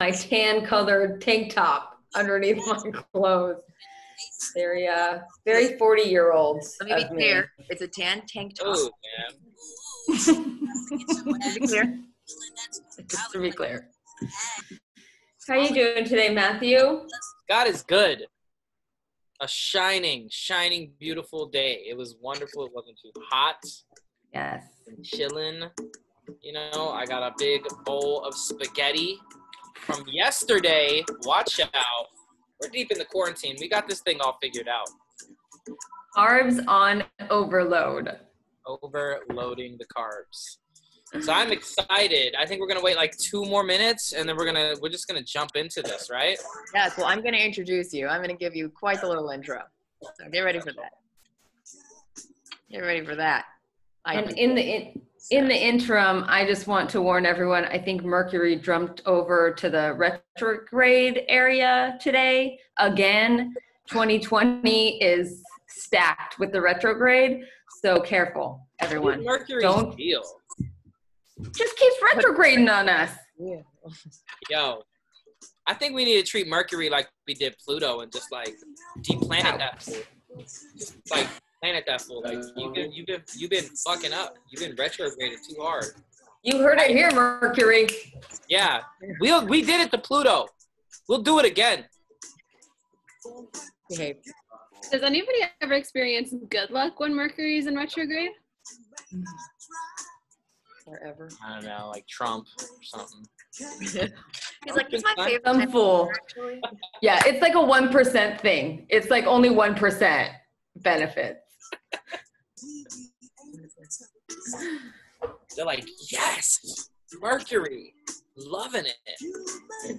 my tan colored tank top underneath my clothes. Very 40-year-olds Let me of be me. clear. It's a tan tank top. Oh, man. To be clear. Just to be clear. How you doing today, Matthew? God is good. A shining, beautiful day. It was wonderful. It wasn't too hot. Yes. And chilling. You know, I got a big bowl of spaghetti from yesterday. Watch out. We're deep in the quarantine. We got this thing all figured out. Carbs on overload. Overloading the carbs. So I'm excited. I think we're gonna wait like 2 more minutes, and then we're just gonna jump into this, right? Yes, well, I'm going to introduce you. I'm going to give you quite the little intro. So get ready for that. Get ready for that. And in the interim, I just want to warn everyone, I think Mercury jumped over to the retrograde area today. Again, 2020 is stacked with the retrograde, so careful, everyone. Mercury's deal. Just keeps retrograding on us. Yeah. Yo, I think we need to treat Mercury like we did Pluto and just like deplanet that fool. Just like planet that fool. Like you've been fucking up. You've been retrograded too hard. You heard it here, Mercury. Yeah, we did it to Pluto. We'll do it again. Behave. Does anybody ever experience good luck when Mercury's in retrograde? Forever. I don't know, like Trump or something. He's like, it's my favorite. Some fool. Actually. Yeah, it's like a 1% thing. It's like only 1% benefits. They're like, yes, Mercury, loving it.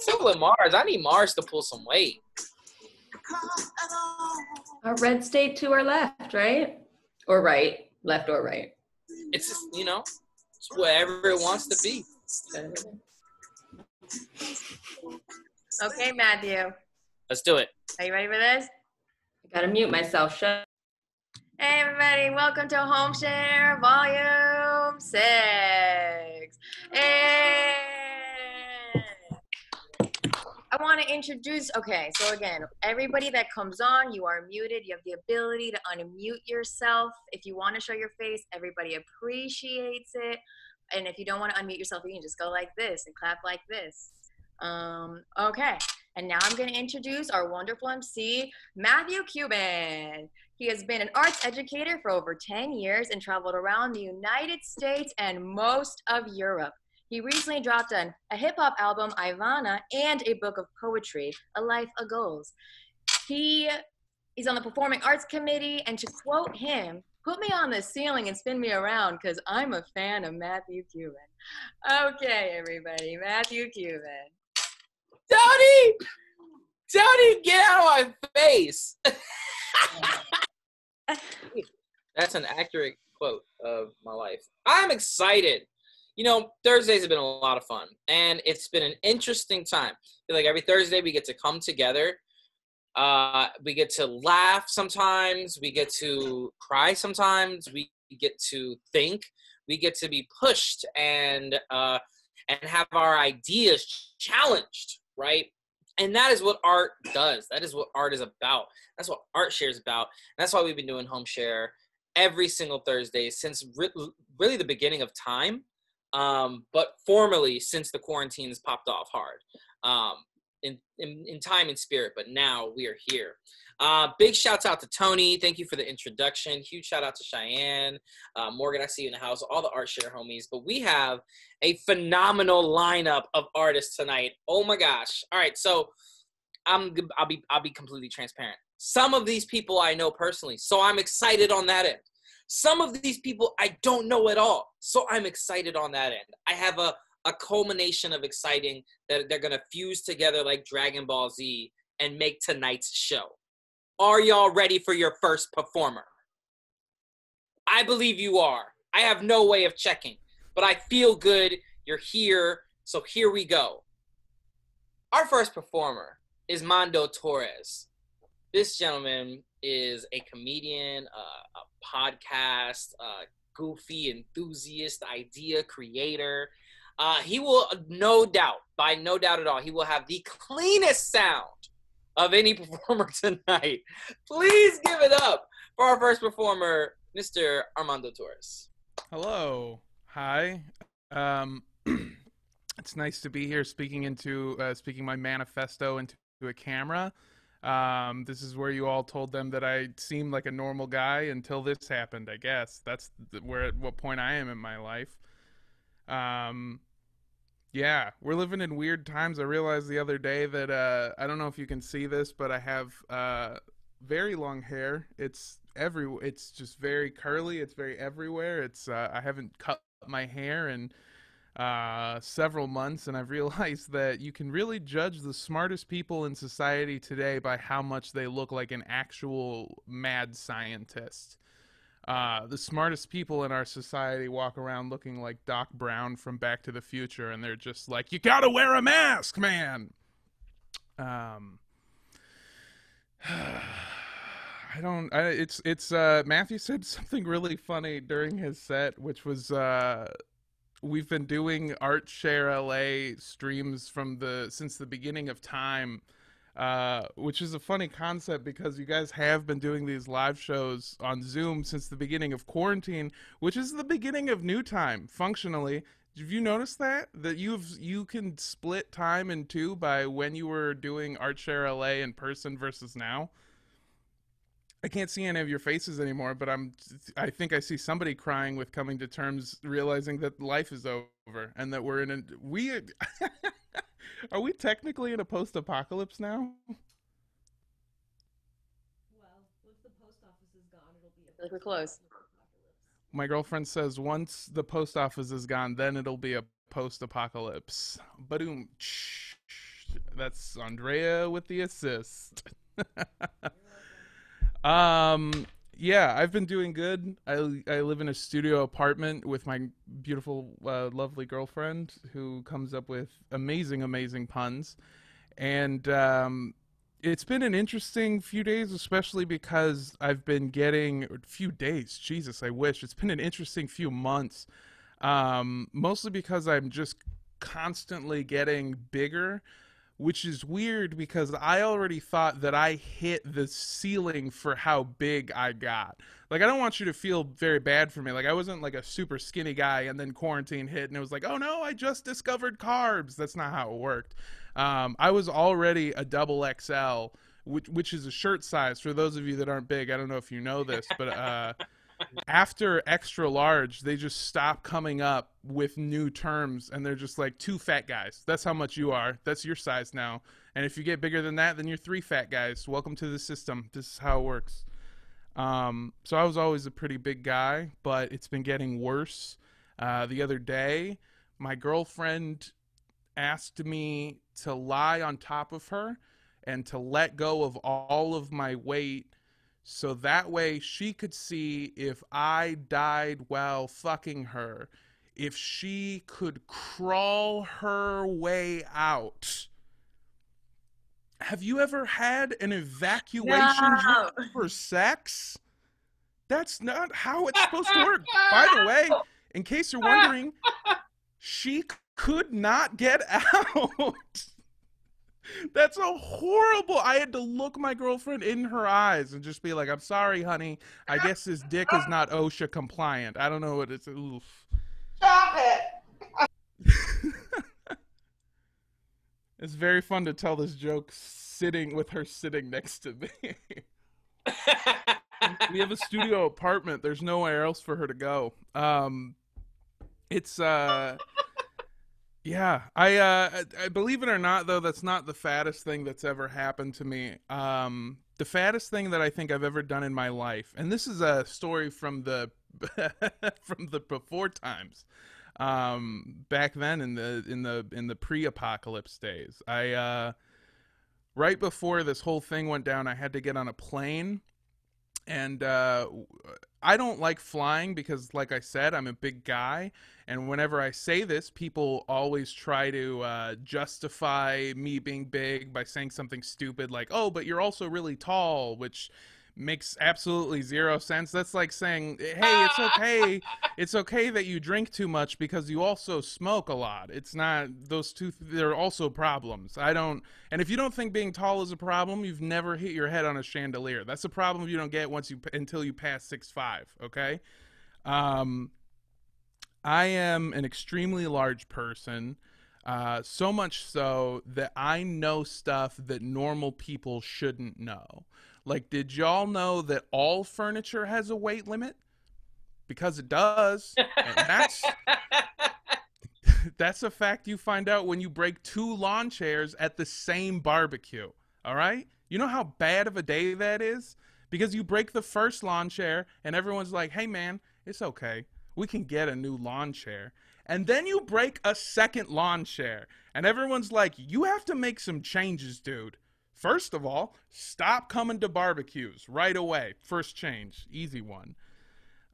So with Mars, I need Mars to pull some weight. A red state to our left, right? Or right, left or right. It's just, it's wherever it wants to be. Okay, Matthew. Let's do it. Are you ready for this? I gotta mute myself. Shut. Hey, everybody. Welcome to Home Share Volume 6. Hey! I want to introduce, so again, everybody that comes on, you are muted. You have the ability to unmute yourself. If you want to show your face, everybody appreciates it. And if you don't want to unmute yourself, you can just go like this and clap like this. Okay. And now I'm going to introduce our wonderful MC, Matthew Cuban. He has been an arts educator for over 10 years and traveled around the United States and most of Europe. He recently dropped a hip-hop album, Ivana, and a book of poetry, A Life of Goals. He's on the Performing Arts Committee, and to quote him, put me on the ceiling and spin me around because I'm a fan of Matthew Cuban. Okay, everybody, Matthew Cuban. Tony, get out of my face. That's an accurate quote of my life. I'm excited. Thursdays have been a lot of fun, and it's been an interesting time. I feel like every Thursday we get to come together. We get to laugh sometimes. We get to cry sometimes. We get to think. We get to be pushed and have our ideas challenged, right? And that is what art does. That is what art is about. That's what Art Share is about. And that's why we've been doing Home Share every single Thursday since really the beginning of time. But formally since the quarantines popped off hard, in time and spirit, but now we are here. Big shouts out to Tony. Thank you for the introduction. Huge shout out to Cheyenne, Morgan. I see you in the house, all the Art Share homies, but we have a phenomenal lineup of artists tonight. Oh my gosh. All right. So I'll be completely transparent. Some of these people I know personally, so I'm excited on that end. Some of these people I don't know at all, so I'm excited on that end. I have a culmination of exciting that they're going to fuse together like Dragon Ball Z and make tonight's show. Are y'all ready for your first performer? I believe you are. I have no way of checking, but I feel good. You're here, so here we go. Our first performer is Mando Torres. This gentleman is a comedian, a podcast, goofy enthusiast, idea creator. He will no doubt, by no doubt at all, he will have the cleanest sound of any performer tonight. Please give it up for our first performer, Mr. Armando Torres. Hello. Hi. It's nice to be here speaking my manifesto into a camera. This is where you all told them that I seemed like a normal guy until this happened, I guess. That's what point I am in my life. Yeah, we're living in weird times. I realized the other day that I don't know if you can see this, but I have very long hair. It's just very curly. It's very everywhere. I haven't cut my hair in several months, and I've realized that you can really judge the smartest people in society today by how much they look like an actual mad scientist. The smartest people in our society walk around looking like Doc Brown from Back to the Future, and they're just like, you gotta wear a mask, man! Matthew said something really funny during his set, which was, we've been doing Art Share LA streams since the beginning of time, which is a funny concept because you guys have been doing these live shows on Zoom since the beginning of quarantine, which is the beginning of new time, functionally. Have you noticed that you can split time in two by when you were doing Art Share LA in person versus now? I can't see any of your faces anymore, but I think I see somebody crying with coming to terms, realizing that life is over and that we're are we technically in a post-apocalypse now? Well, once the post office is gone, it'll be Like we're close. My girlfriend says once the post office is gone, then it'll be a post-apocalypse. Badoom. That's Andrea with the assist. Yeah, I've been doing good. I live in a studio apartment with my beautiful, lovely girlfriend who comes up with amazing puns. And it's been an interesting few days, especially because I've been getting few days. Jesus, I wish. It's been an interesting few months. Mostly because I'm just constantly getting bigger, which is weird because I already thought that I hit the ceiling for how big I got. Like, I don't want you to feel very bad for me. Like, I wasn't like a super skinny guy and then quarantine hit and it was like, oh no, I just discovered carbs. That's not how it worked. I was already a double XL, which is a shirt size for those of you that aren't big. I don't know if you know this, but after extra large, they just stop coming up with new terms, and they're just like, 2 fat guys. That's how much you are. That's your size now. And if you get bigger than that, then you're 3 fat guys. Welcome to the system. This is how it works. So I was always a pretty big guy, but it's been getting worse. The other day, my girlfriend asked me to lie on top of her and to let go of all of my weight, so that way she could see if I died while fucking her, if she could crawl her way out. Have you ever had an evacuation drill for sex? That's not how it's supposed to work. By the way, in case you're wondering, she could not get out. That's a horrible. I had to look my girlfriend in her eyes and just be like, I'm sorry, honey. I guess this dick is not OSHA compliant. I don't know what it's. Oof. Stop it. It's very fun to tell this joke sitting next to me. We have a studio apartment. There's nowhere else for her to go. Yeah, I believe it or not, though, that's not the fattest thing that's ever happened to me. The fattest thing that I think I've ever done in my life, and this is a story from the from the before times, back then in the pre-apocalypse days. Right before this whole thing went down, I had to get on a plane. And I don't like flying because, like I said, I'm a big guy. And whenever I say this, people always try to justify me being big by saying something stupid like, oh, but you're also really tall, which makes absolutely zero sense. That's like saying, hey, it's okay that you drink too much because you also smoke a lot. It's not, those two, they're also problems. I don't, and if you don't think being tall is a problem, you've never hit your head on a chandelier. That's a problem you don't get until you pass 6'5", okay? I am an extremely large person, so much so that I know stuff that normal people shouldn't know. Like, did y'all know that all furniture has a weight limit? Because it does. And that's a fact you find out when you break 2 lawn chairs at the same barbecue. All right? You know how bad of a day that is? Because you break the first lawn chair and everyone's like, hey man, it's okay. We can get a new lawn chair. And then you break a second lawn chair and everyone's like, you have to make some changes, dude. First of all, stop coming to barbecues right away. First change, easy one.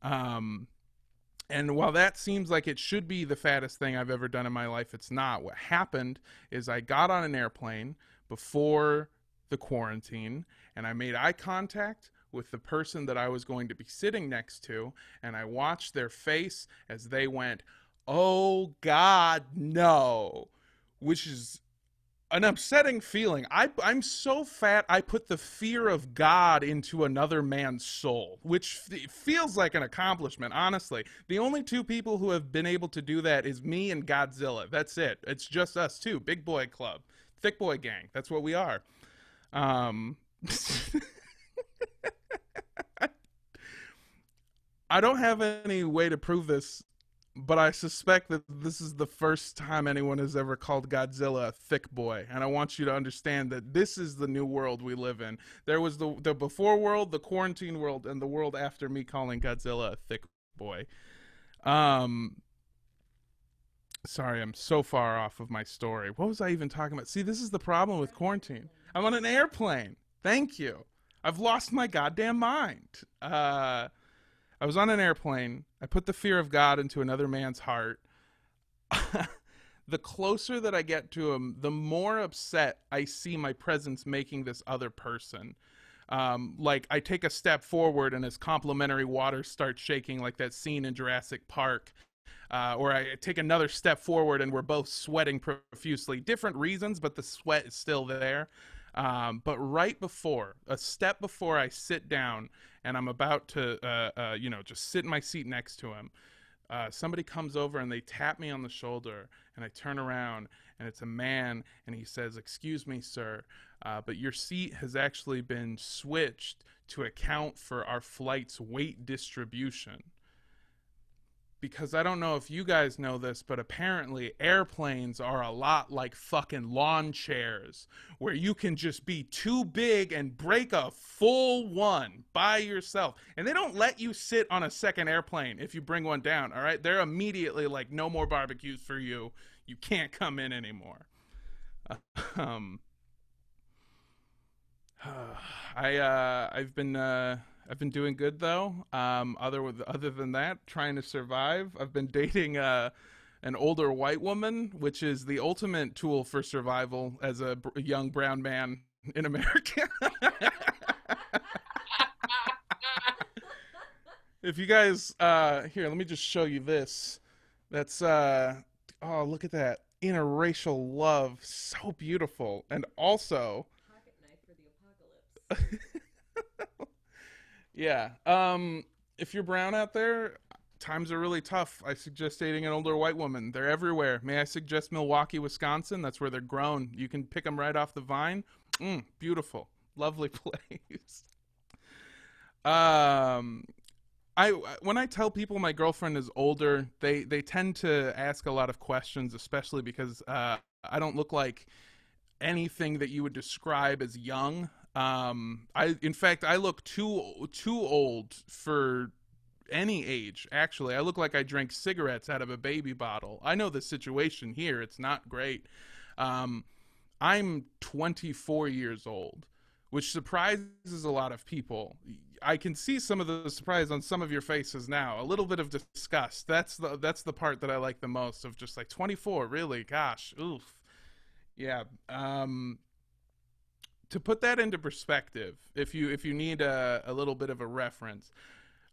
And while that seems like it should be the fattest thing I've ever done in my life, it's not. What happened is I got on an airplane before the quarantine and I made eye contact with the person that I was going to be sitting next to, and I watched their face as they went, oh God, no, which is an upsetting feeling. I'm so fat, I put the fear of God into another man's soul, which feels like an accomplishment, honestly. The only 2 people who have been able to do that is me and Godzilla. That's it. It's just us 2. Big boy club. Thick boy gang. That's what we are. I don't have any way to prove this, but I suspect that this is the first time anyone has ever called Godzilla a thick boy. And I want you to understand that this is the new world we live in. There was the before world, the quarantine world, and the world after me calling Godzilla a thick boy. Sorry, I'm so far off of my story. What was I even talking about? See, this is the problem with quarantine. I'm on an airplane. Thank you. I've lost my goddamn mind. I was on an airplane. I put the fear of God into another man's heart. The closer that I get to him, the more upset I see my presence making this other person. Like, I take a step forward and his complimentary water starts shaking like that scene in Jurassic Park. Or I take another step forward and we're both sweating profusely. Different reasons, but the sweat is still there. But right before, a step before I sit down and I'm about to, just sit in my seat next to him, somebody comes over and they tap me on the shoulder and I turn around and it's a man and he says, excuse me, sir, but your seat has actually been switched to account for our flight's weight distribution. Because I don't know if you guys know this, but apparently airplanes are a lot like fucking lawn chairs, where you can just be too big and break a full one by yourself. And they don't let you sit on a second airplane if you bring one down, all right? They're immediately like, no more barbecues for you. You can't come in anymore. I've been doing good though. Other than that, trying to survive. I've been dating an older white woman, which is the ultimate tool for survival as a young brown man in America. If you guys here, let me just show you this. That's oh, look at that interracial love, so beautiful, and also pocket knife for the apocalypse. Yeah. If you're brown out there, times are really tough. I suggest dating an older white woman. They're everywhere. May I suggest Milwaukee, Wisconsin? That's where they're grown. You can pick them right off the vine. Beautiful. Lovely place. When I tell people my girlfriend is older, they tend to ask a lot of questions, especially because I don't look like anything that you would describe as young. In fact, I look too old for any age. Actually, I look like I drank cigarettes out of a baby bottle. I know the situation here; it's not great. I'm 24 years old, which surprises a lot of people. I can see some of the surprise on some of your faces now. A little bit of disgust. That's the part that I like the most. Of just like 24, really? Gosh, oof. Yeah. to put that into perspective, if you need a little bit of a reference,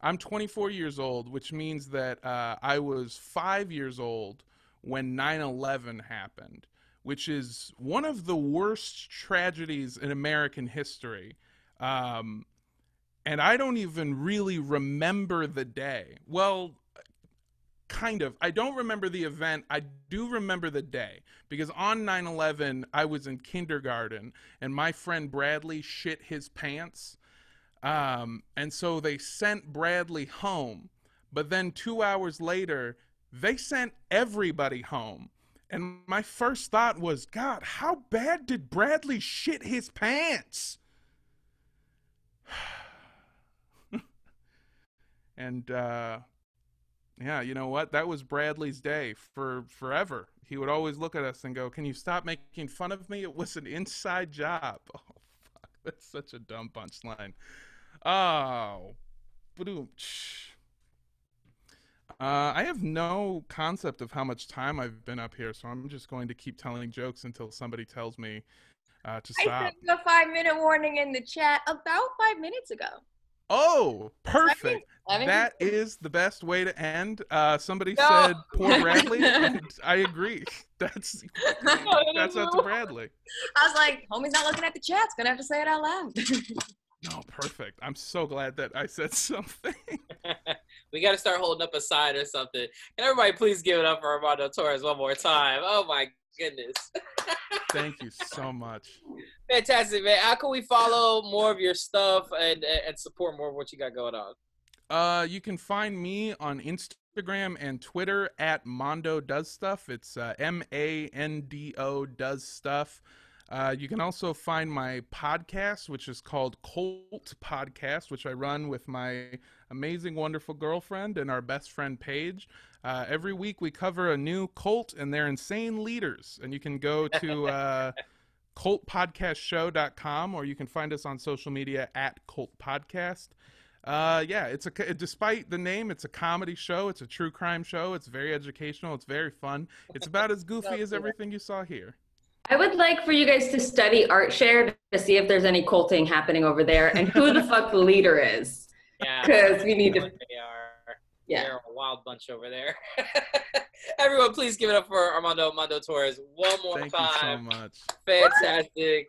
I'm 24 years old, which means that I was 5 years old when 9/11 happened, which is one of the worst tragedies in American history. And I don't even really remember the day. Well, kind of. I don't remember the event. I do remember the day because on 9/11, I was in kindergarten and my friend Bradley shit his pants. And so they sent Bradley home. But then 2 hours later, they sent everybody home. And my first thought was, God, how bad did Bradley shit his pants? And yeah, you know what? That was Bradley's day for forever. He would always look at us and go, "Can you stop making fun of me? It was an inside job." Oh, fuck. That's such a dumb punchline. Oh. Ba-doom. I have no concept of how much time I've been up here, so I'm just going to keep telling jokes until somebody tells me to stop. I sent you a 5-minute warning in the chat about 5 minutes ago. Oh, perfect. That is the best way to end. Somebody said poor Bradley, and I agree. That's up to Bradley. I was like, homie's not looking at the chat. It's going to have to say it out loud. No, perfect. I'm so glad that I said something. We got to start holding up a sign or something. Can everybody please give it up for Mando Torres one more time? Oh, my goodness. Thank you so much. Fantastic, man. How can we follow more of your stuff and support more of what you got going on? You can find me on Instagram and Twitter at Mando Does Stuff. It's MANDO Does Stuff. You can also find my podcast, which is called Cult Podcast, which I run with my amazing, wonderful girlfriend and our best friend, Paige. Every week we cover a new cult and their insane leaders. And you can go to cultpodcastshow.com, or you can find us on social media at Cult Podcast. Yeah, despite the name, it's a comedy show. It's a true crime show. It's very educational. It's very fun. It's about as goofy as everything you saw here. I would like for you guys to study ArtShare to see if there's any culting happening over there and who the fuck the leader is. Yeah, because we need to. They are. Yeah, they're a wild bunch over there. Everyone, please give it up for Mando Torres one more time. Thank you so much. Fantastic.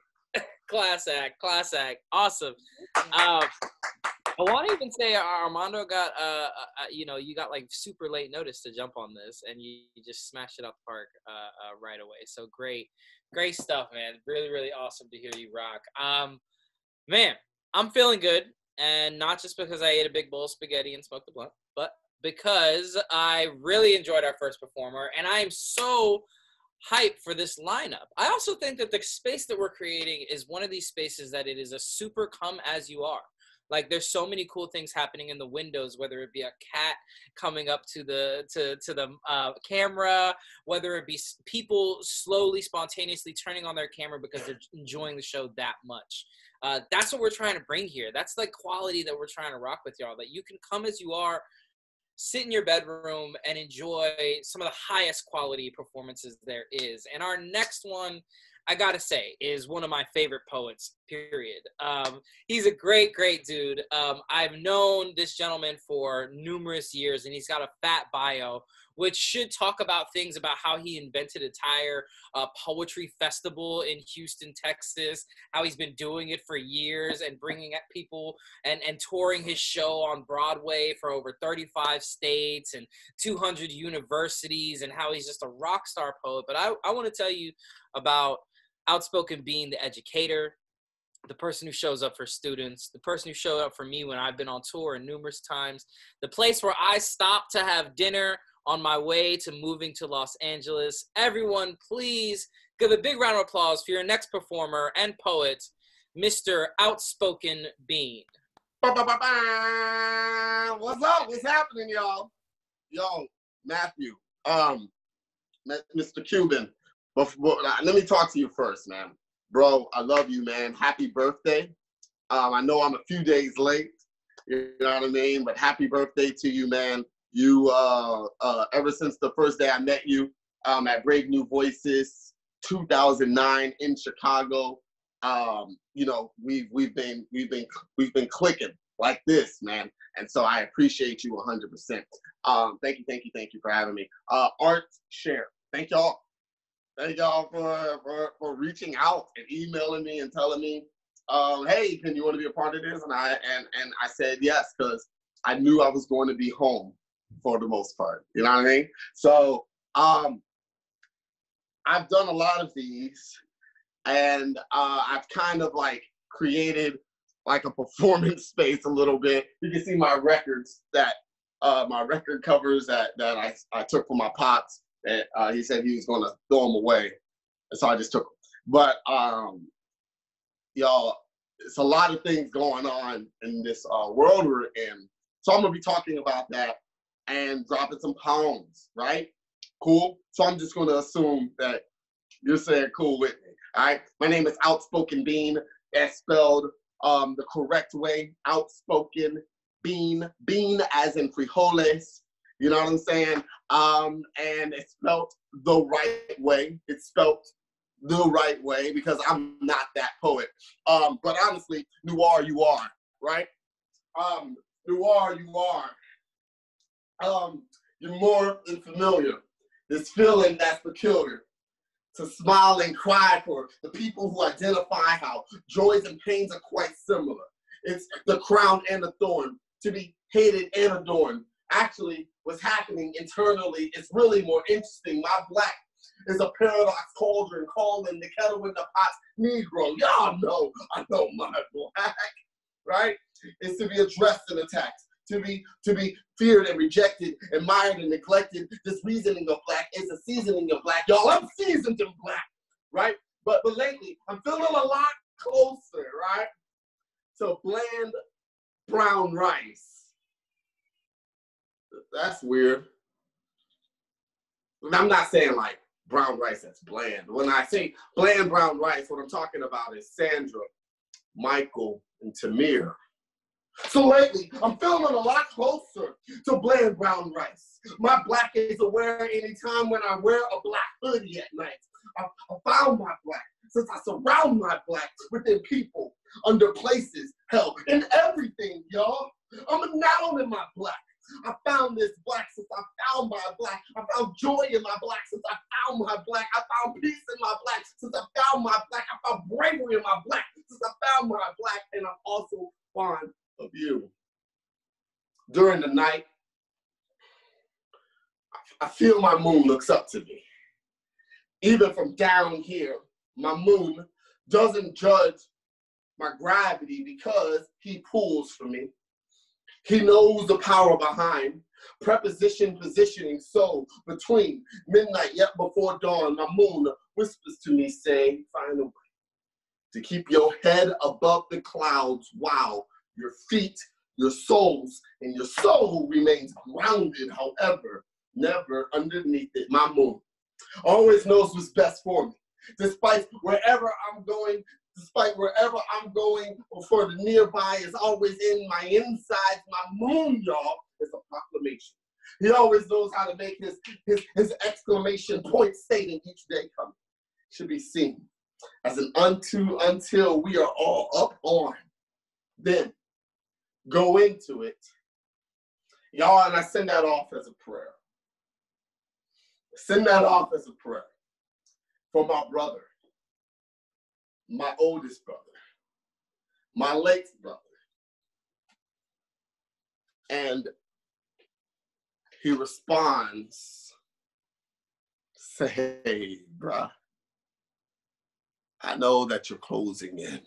Class act. Awesome. I want to even say Armando got, you got like super late notice to jump on this, and you just smashed it out the park right away. So great stuff, man. Really, really awesome to hear you rock. Man, I'm feeling good, and not just because I ate a big bowl of spaghetti and smoked the blunt, but because I really enjoyed our first performer, and I am so hype for this lineup. I also think that the space that we're creating is one of these spaces that it is a super come as you are. Like, there's so many cool things happening in the windows, whether it be a cat coming up to the camera, whether it be people slowly, spontaneously turning on their camera because they're enjoying the show that much. That's what we're trying to bring here. That's the quality that we're trying to rock with y'all, that you can come as you are, sit in your bedroom, and enjoy some of the highest quality performances there is. And our next one, I gotta say, is one of my favorite poets, period. He's a great dude. I've known this gentleman for numerous years, and he's got a fat bio, which should talk about things about how he invented a entire poetry festival in Houston, Texas, how he's been doing it for years and bringing people and touring his show on Broadway for over 35 states and 200 universities, and how he's just a rock star poet. But I want to tell you about Outspoken Bean, the educator, the person who shows up for students, the person who showed up for me when I've been on tour numerous times, the place where I stopped to have dinner on my way to moving to Los Angeles. Everyone, please give a big round of applause for your next performer and poet, Mr. Outspoken Bean. What's up? What's happening, y'all? Yo, Matthew, Mr. Cuban. But let me talk to you first, man. Bro, I love you, man. Happy birthday. I know I'm a few days late, you know what I mean? But happy birthday to you, man. You, ever since the first day I met you at Brave New Voices, 2009 in Chicago, you know, we've been clicking like this, man. And so I appreciate you 100%. Thank you for having me. Art Share. Thank y'all for reaching out and emailing me and telling me, hey, can you want to be a part of this? And I said yes, because I knew I was going to be home for the most part. You know what I mean? So I've done a lot of these, and I've kind of like created like a performance space a little bit. You can see my records that my record covers that I took from my pops. And he said he was going to throw them away, and so I just took them. But y'all, it's a lot of things going on in this world we're in. So I'm gonna be talking about that and dropping some poems, right? Cool. So I'm just gonna assume that you're saying cool with me. All right. My name is Outspoken Bean. That's spelled the correct way. Outspoken Bean. Bean as in frijoles. You know what I'm saying? And it's spelled the right way. It's spelled the right way because I'm not that poet. But honestly, noir you are, right? Noir you are. You're more than familiar. This feeling that's peculiar. To smile and cry for the people who identify how joys and pains are quite similar. It's the crown and the thorn, to be hated and adorned. Actually, what's happening internally is really more interesting. My black is a paradox cauldron calling the kettle in the pot Negro. Y'all know I know my black, right? It's to be addressed and attacked, to be feared and rejected, admired and neglected. This reasoning of black is a seasoning of black. Y'all, I'm seasoned in black, right? But lately, I'm feeling a lot closer, right, to bland brown rice. That's weird. I'm not saying like brown rice that's bland. When I say bland brown rice, what I'm talking about is Sandra, Michael, and Tamir. So lately, I'm feeling a lot closer to bland brown rice. My black is aware anytime when I wear a black hoodie at night. I found my black since I surround my black within people, under places, hell, in everything, y'all. I'm a noun in my black. I found this black since I found my black. I found joy in my black since I found my black. I found peace in my black since I found my black. I found bravery in my black since I found my black. And I'm also fond of you. During the night, I feel my moon looks up to me. Even from down here, my moon doesn't judge my gravity because he pulls for me. He knows the power behind preposition, positioning. So between midnight yet before dawn, my moon whispers to me, saying, find a way to keep your head above the clouds while your feet, your souls, and your soul remains grounded, however, never underneath it. My moon always knows what's best for me. Despite wherever I'm going, or for the nearby is always in my insides. My moon, y'all, is a proclamation. He always knows how to make his exclamation point stating each day coming should be seen as an until we are all up on. Then go into it. Y'all, and I send that off as a prayer. Send that off as a prayer for my brother, my oldest brother, my late brother. And he responds, say, hey, bruh, I know that you're closing in,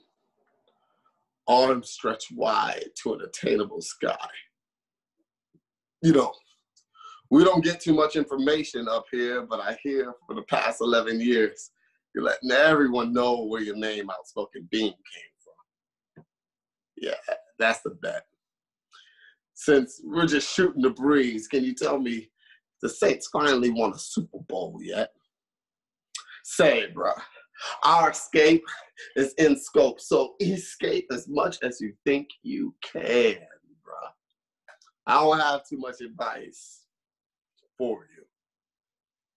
arms stretched wide to an attainable sky. You know, we don't get too much information up here, but I hear for the past 11 years, you're letting everyone know where your name Outspoken Bean came from. Yeah, that's the bet. Since we're just shooting the breeze, can you tell me if the Saints finally won a Super Bowl yet? Say, bruh, our escape is in scope, so escape as much as you think you can, bruh. I don't have too much advice for you,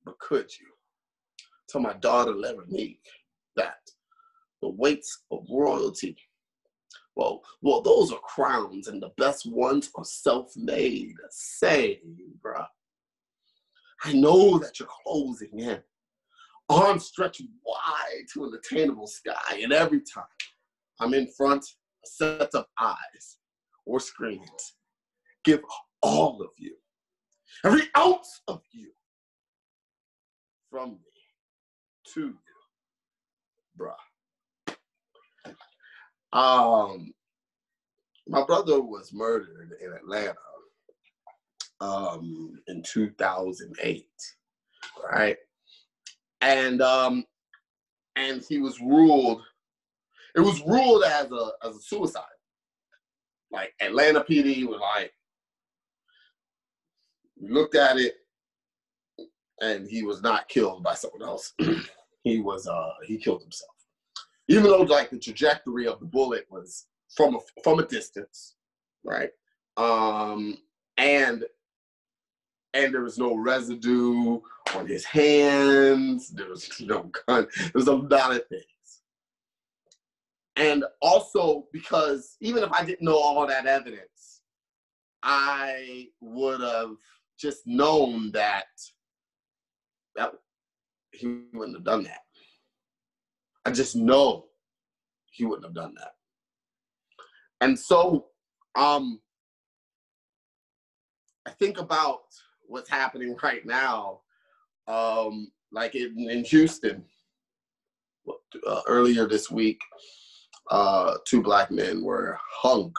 but could you? Tell my daughter Leronique that the weights of royalty. Well, those are crowns, and the best ones are self-made. Say, bruh, I know that you're closing in, arms stretched wide to an attainable sky, and every time I'm in front, a set of eyes or screens give all of you, every ounce of you, from me to you, bruh. My brother was murdered in Atlanta in 2008, right? And he was ruled. It was ruled as a suicide. Like Atlanta PD was like, looked at it, and he was not killed by someone else. He killed himself. Even though like the trajectory of the bullet was from a distance, right? And there was no residue on his hands. There was no gun. There was a lot of things. And also because even if I didn't know all that evidence, I would have just known that he wouldn't have done that. I just know he wouldn't have done that. And so I think about what's happening right now, like in Houston, earlier this week, 2 Black men were hung,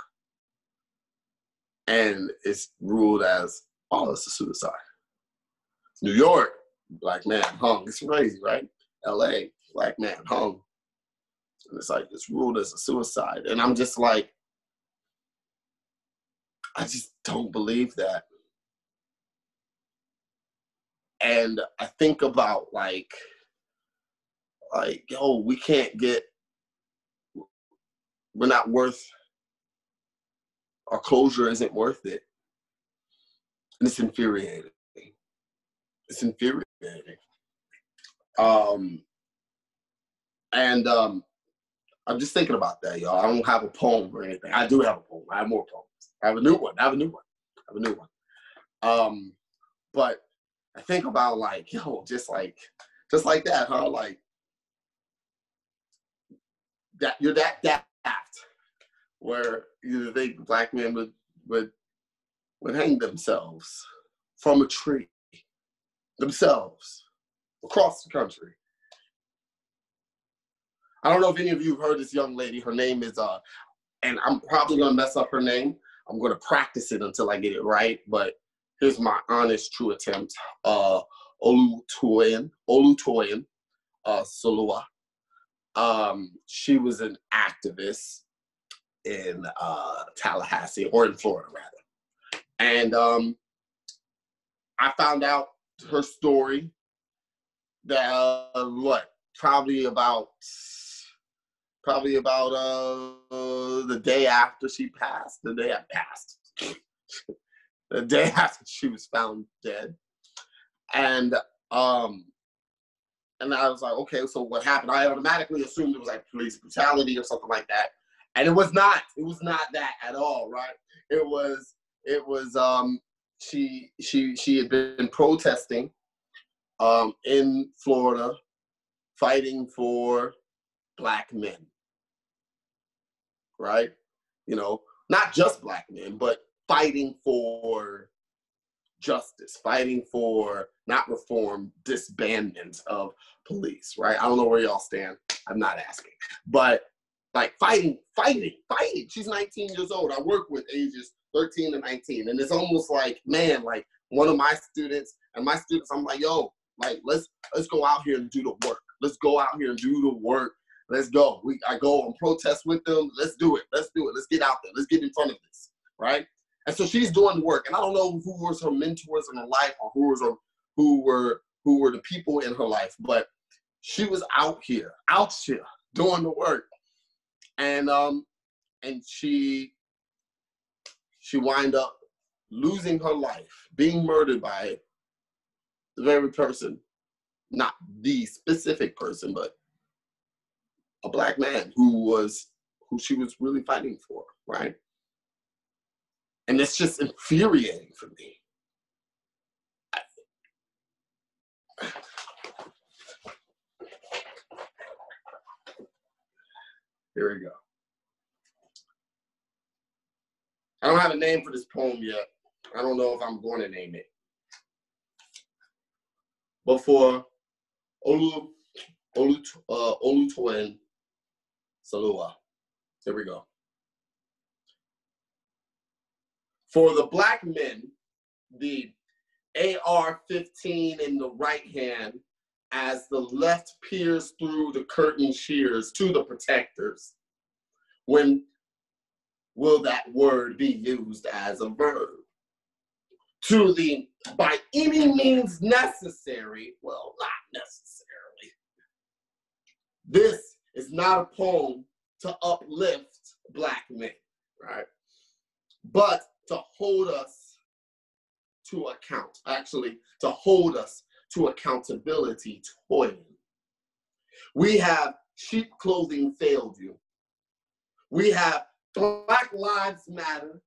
and it's ruled as, oh, it's a suicide. New York, Black man hung. It's crazy, right? LA, Black man hung. And it's like, it's ruled as a suicide. And I'm just like, I just don't believe that. And I think about like, yo, we're not worth, our closure isn't worth it. And it's infuriating. It's infuriating. I'm just thinking about that, y'all. I don't have a poem or anything. I do have a poem. I have more poems. I have a new one. But I think about like, yo, just like that, huh? Like that, you're that daft where you think Black men would hang themselves from a tree, themselves, across the country. I don't know if any of you have heard this young lady. Her name is, and I'm probably gonna mess up her name. I'm gonna practice it until I get it right, but here's my honest, true attempt. Olutoyin Solua. She was an activist in Tallahassee, or in Florida rather. And I found out her story that probably about the day after she passed, the day after she was found dead. And I was like, okay, so what happened? I automatically assumed it was like police brutality or something like that. And it was not that at all, right? It was she had been protesting in Florida, fighting for Black men, right? You know, not just Black men, but fighting for justice, fighting for not reform, disbandment of police, right? I don't know where y'all stand. I'm not asking. But like fighting. She's 19 years old. I work with ages 13 to 19. And it's almost like, man, like one of my students, I'm like, yo, like, let's go out here and do the work. Let's go out here and do the work. Let's go. I go and protest with them. Let's do it. Let's get out there. Let's get in front of this, right? And so she's doing the work. And I don't know who was her mentors in her life or who were the people in her life, but she was out here doing the work. And she wind up losing her life, being murdered by the very person, not the specific person, but a black man who she was really fighting for, right? And it's just infuriating for me. Here we go. I don't have a name for this poem yet. I don't know if I'm going to name it. But for Olutoyin Salua, here we go. For the black men, the AR-15 in the right hand, as the left peers through the curtain shears to the protectors, when will that word be used as a verb? To the by any means necessary, well, not necessarily. This is not a poem to uplift black men, right? But to hold us to account, actually, to hold us to accountability, toiling. We have sheep clothing failed you. We have Black Lives Matter.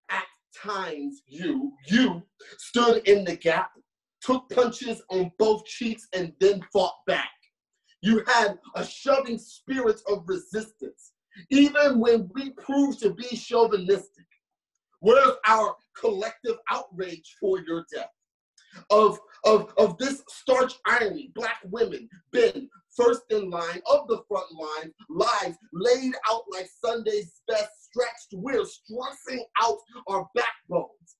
At times, you stood in the gap, took punches on both cheeks, and then fought back. You had a shoving spirit of resistance, even when we proved to be chauvinistic. Where's our collective outrage for your death? Of this starch irony, black women been first in line of the front line, lives laid out like Sunday's best stretched. We're stressing out our backbones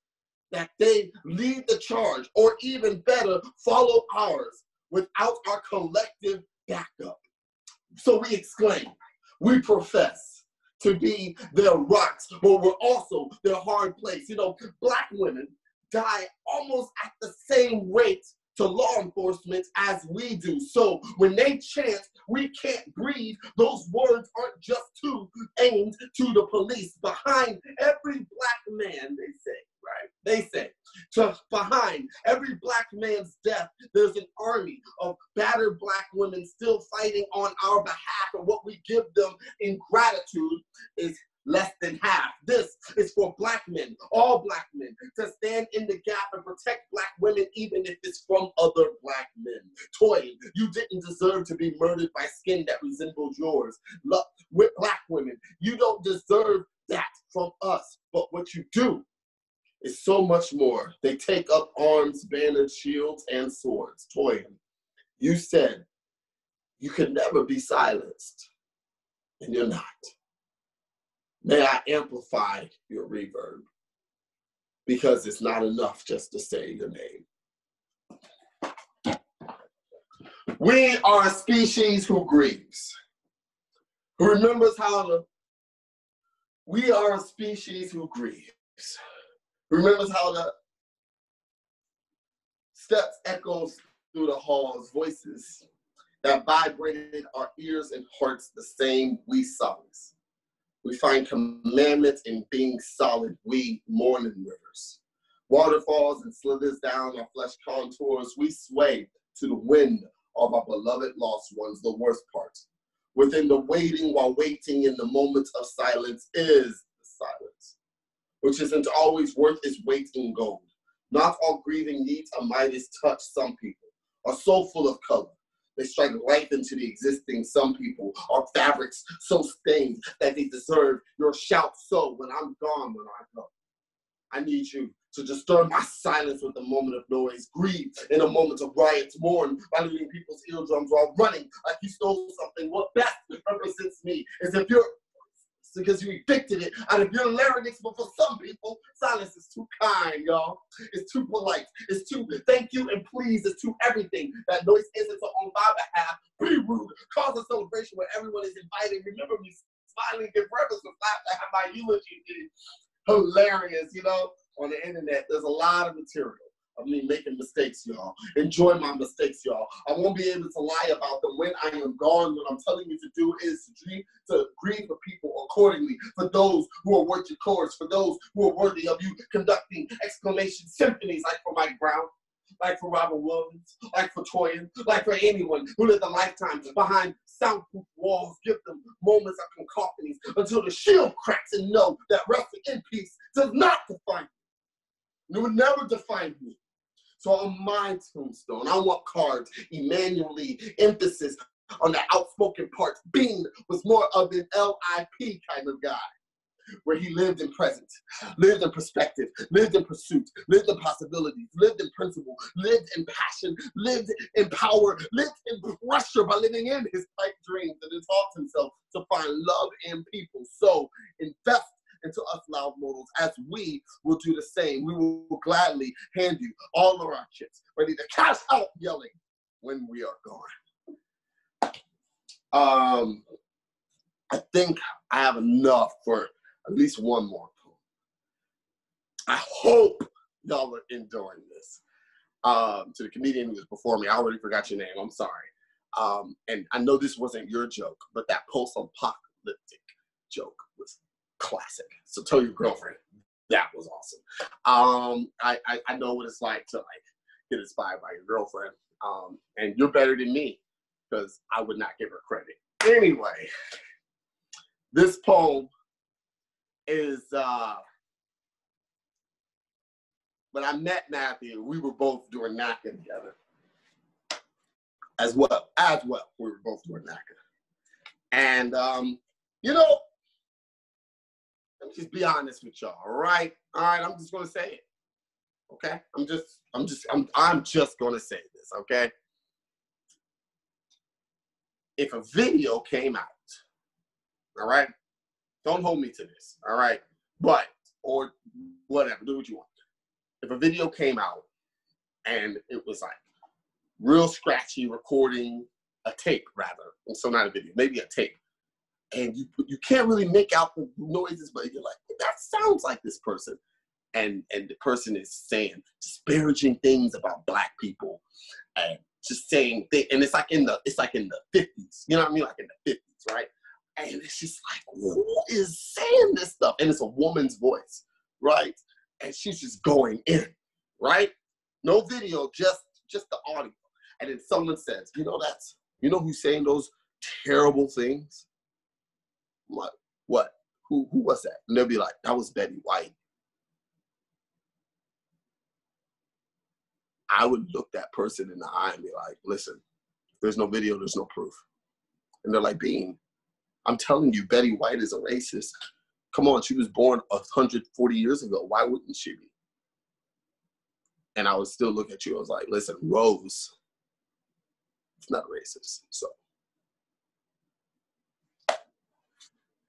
that they lead the charge, or even better, follow ours without our collective backup. So we exclaim, we profess to be their rocks, but we're also their hard place. You know, black women die almost at the same rate to law enforcement as we do. So when they chant, we can't breathe, those words aren't just too aimed to the police. Behind every black man, they say, right? They say, behind every black man's death, there's an army of battered black women still fighting on our behalf, and what we give them in gratitude is less than half. This is for black men, all black men, to stand in the gap and protect black women, even if it's from other black men. Toyin, you didn't deserve to be murdered by skin that resembled yours. Look, with black women, you don't deserve that from us. But what you do is so much more. They take up arms, banners, shields, and swords. Toyin, you said you could never be silenced, and you're not. May I amplify your reverb, because it's not enough just to say your name. We are a species who grieves, who remembers how to, we are a species who grieves, remembers how the steps echoes through the halls, voices that vibrated our ears and hearts the same we solace. We find commandments in being solid, we mourning rivers. Waterfalls and slithers down our flesh contours, we sway to the wind of our beloved lost ones. The worst part, within the waiting while waiting in the moments of silence, is the silence, which isn't always worth its weight in gold. Not all grieving needs a Midas touch. Some people are so full of color, they strike life into the existing. Some people are fabrics so stained that they deserve your shout. So when I'm gone, when I go, I need you to disturb my silence with a moment of noise. Grieve in a moment of riots. Mourn by leaving people's eardrums while running like you stole something. What best represents me is if you're, because you evicted it out of your larynx, but for some people, silence is too kind, y'all. It's too polite. It's too thank you and please. It's too everything. That noise isn't on my behalf. Be rude. Cause a celebration where everyone is invited. Remember me smiling, give reverence with laughter. Have my eulogy be hilarious, you know? On the internet, there's a lot of material of me making mistakes, y'all. Enjoy my mistakes, y'all. I won't be able to lie about them when I am gone. What I'm telling you to do is to grieve for people accordingly, for those who are worth your chords, for those who are worthy of you conducting exclamation symphonies like for Mike Brown, like for Robin Williams, like for Toyin, like for anyone who lived a lifetime behind soundproof walls. Give them moments of cacophonies until the shield cracks and know that resting in peace does not define me. It would never define me. So on my tombstone, I want cards, Emmanuel Lee, emphasis on the outspoken parts. Bean was more of an LIP kind of guy, where he lived in present, lived in perspective, lived in pursuit, lived in possibilities, lived in principle, lived in passion, lived in power, lived in pressure by living in his pipe dreams, and then taught himself to find love in people. So invest into us loud mortals as we will do the same. We will gladly hand you all of our chips, ready to cash out yelling when we are gone. I think I have enough for at least one more poem. I hope y'all are enjoying this. To the comedian who was before me, I already forgot your name, I'm sorry. And I know this wasn't your joke, but that post-apocalyptic joke was classic. So tell your girlfriend, that was awesome. I know what it's like to get inspired by your girlfriend. And you're better than me, because I would not give her credit. Anyway, this poem is, when I met Matthew, we were both doing NACA together. As well, we were both doing NACA. And, you know, let me just be honest with y'all, all right? All right, I'm just gonna say it, okay? I'm just gonna say this, okay? If a video came out, all right? Don't hold me to this, all right? But, or whatever, do what you want. If a video came out and it was like real scratchy recording, a tape rather, and so not a video, maybe a tape, and you can't really make out the noises, but you're like, that sounds like this person. And the person is saying disparaging things about Black people and just saying things, and it's like in the 50s, you know what I mean? Like in the 50s, right? And it's just like, who is saying this stuff? And it's a woman's voice, right? And she's just going in, right? No video, just the audio. And then someone says, you know who's saying those terrible things? What? Who was that? And they'll be like, that was Betty White. I would look that person in the eye and be like, listen, if there's no video, there's no proof. And they're like, Bean, I'm telling you, Betty White is a racist. Come on, she was born 140 years ago. Why wouldn't she be? And I would still look at you. I was like, listen, Rose, it's not racist. So